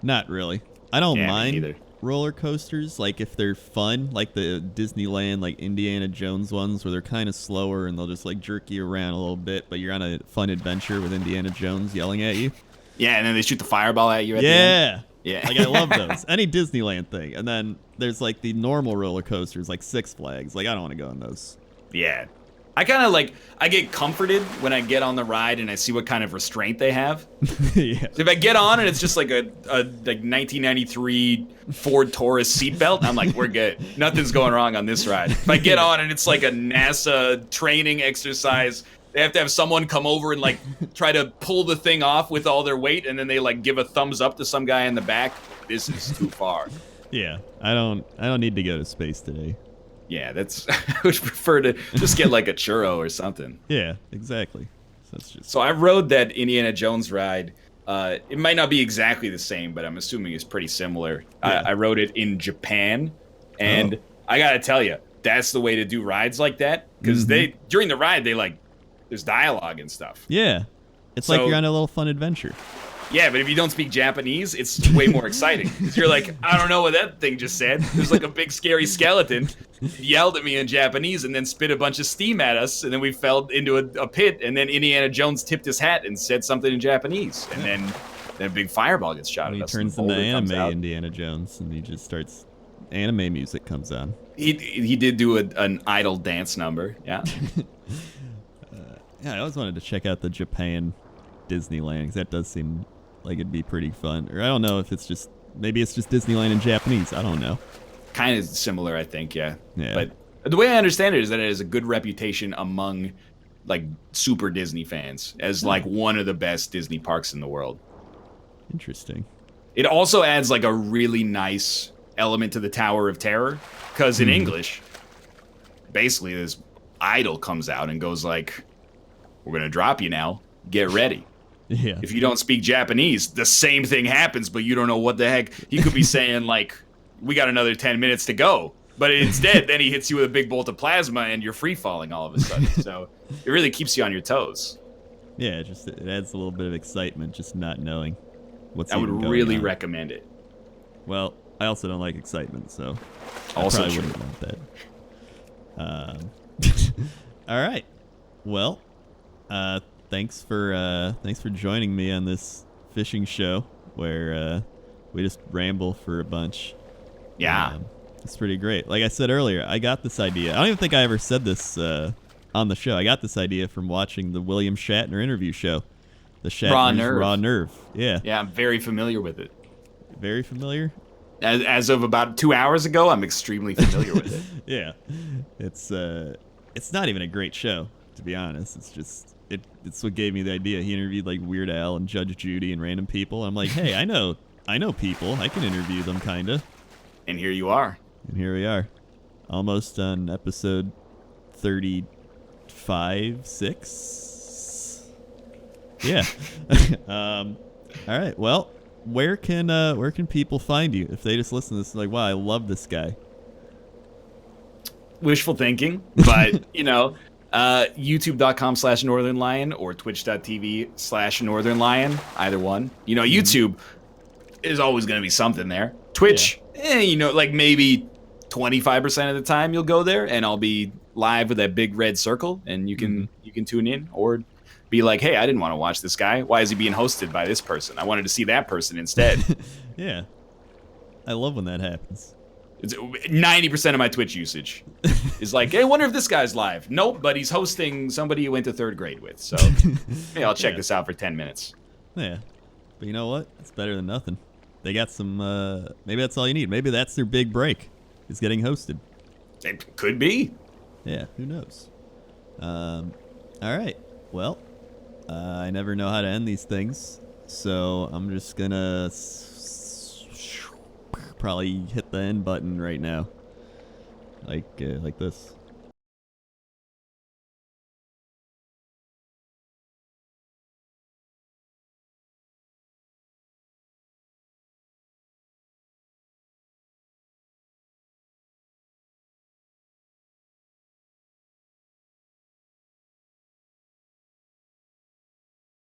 [SPEAKER 1] Not really. I don't mind
[SPEAKER 2] either.
[SPEAKER 1] Roller coasters, like if they're fun, like the Disneyland, like Indiana Jones ones, where they're kind of slower and they'll just like jerk you around a little bit, but you're on a fun adventure with Indiana Jones yelling at you.
[SPEAKER 2] Yeah, and then they shoot the fireball at you at the end. Yeah.
[SPEAKER 1] Like I love those. Any Disneyland thing. And then there's like the normal roller coasters, like Six Flags. Like I don't want to go on those.
[SPEAKER 2] Yeah. I kind of like, I get comforted when I get on the ride and I see what kind of restraint they have.
[SPEAKER 1] Yeah.
[SPEAKER 2] So if I get on and it's just like a like 1993 Ford Taurus seatbelt, I'm like, we're good. Nothing's going wrong on this ride. If I get on and it's like a NASA training exercise, they have to have someone come over and like try to pull the thing off with all their weight, and then they like give a thumbs up to some guy in the back. This is too far.
[SPEAKER 1] Yeah. I don't need to go to space today.
[SPEAKER 2] Yeah, that's. I would prefer to just get like a churro or something.
[SPEAKER 1] Yeah, exactly.
[SPEAKER 2] So I rode that Indiana Jones ride. It might not be exactly the same, but I'm assuming it's pretty similar.
[SPEAKER 1] Yeah.
[SPEAKER 2] I rode it in Japan, and I gotta tell you, that's the way to do rides like that, because they during the ride they like there's dialogue and stuff.
[SPEAKER 1] Yeah, it's like you're on a little fun adventure.
[SPEAKER 2] Yeah, but if you don't speak Japanese, it's way more exciting. Because you're like, I don't know what that thing just said. There's like a big scary skeleton. He yelled at me in Japanese and then spit a bunch of steam at us. And then we fell into a pit. And then Indiana Jones tipped his hat and said something in Japanese. And then a big fireball gets shot at us.
[SPEAKER 1] He turns into anime Indiana Jones, and he just starts. Anime music comes on.
[SPEAKER 2] He did do an idle dance number. Yeah.
[SPEAKER 1] Yeah, I always wanted to check out the Japan Disneyland, because that does seem like it'd be pretty fun. Or I don't know if it's just, maybe it's just Disneyland in Japanese. I don't know.
[SPEAKER 2] Kind of similar, I think, yeah.
[SPEAKER 1] Yeah.
[SPEAKER 2] But the way I understand it is that it has a good reputation among like super Disney fans as like one of the best Disney parks in the world.
[SPEAKER 1] Interesting.
[SPEAKER 2] It also adds like a really nice element to the Tower of Terror, because in English, basically this idol comes out and goes like, we're going to drop you now. Get ready.
[SPEAKER 1] Yeah.
[SPEAKER 2] If you don't speak Japanese, the same thing happens, but you don't know what the heck. He could be saying, like, we got another 10 minutes to go. But instead, then he hits you with a big bolt of plasma, and you're free-falling all of a sudden. So it really keeps you on your toes.
[SPEAKER 1] Yeah, it adds a little bit of excitement, just not knowing what's
[SPEAKER 2] I would
[SPEAKER 1] even going
[SPEAKER 2] really
[SPEAKER 1] on.
[SPEAKER 2] recommend it.
[SPEAKER 1] Well, I also don't like excitement, so
[SPEAKER 2] Also
[SPEAKER 1] I probably
[SPEAKER 2] true.
[SPEAKER 1] wouldn't want that. All right. Well, thanks for joining me on this fishing show where we just ramble for a bunch.
[SPEAKER 2] Yeah.
[SPEAKER 1] It's pretty great. Like I said earlier, I got this idea. I don't even think I ever said this on the show. I got this idea from watching the William Shatner interview show. The Shatner's Raw Nerve. Yeah.
[SPEAKER 2] Yeah, I'm very familiar with it.
[SPEAKER 1] Very familiar?
[SPEAKER 2] As of about 2 hours ago, I'm extremely familiar with it.
[SPEAKER 1] Yeah. It's not even a great show. to be honest. It's just it's what gave me the idea. He interviewed like Weird Al and Judge Judy and random people. I'm like, hey, I know people. I can interview them, kinda.
[SPEAKER 2] And here you are.
[SPEAKER 1] And here we are, almost on episode 35, 6. Yeah. All right. Well, where can people find you if they just listen to this? Like, wow, I love this guy.
[SPEAKER 2] Wishful thinking, but youtube.com/Northernlion or twitch.tv/Northernlion, either one. YouTube is always going to be something there. Twitch, like maybe 25% of the time you'll go there and I'll be live with that big red circle and you can tune in or be like, hey, I didn't want to watch this guy. Why is he being hosted by this person? I wanted to see that person instead.
[SPEAKER 1] Yeah. I love when that happens.
[SPEAKER 2] It's 90% of my Twitch usage is like, hey, I wonder if this guy's live. Nope, but he's hosting somebody you went to 3rd grade with. So hey, I'll check this out for 10 minutes.
[SPEAKER 1] Yeah. But you know what? It's better than nothing. They got some, maybe that's all you need. Maybe that's their big break, is getting hosted.
[SPEAKER 2] It could be.
[SPEAKER 1] Yeah, who knows? All right. Well, I never know how to end these things. So I'm just going to probably hit the end button right now. Like this.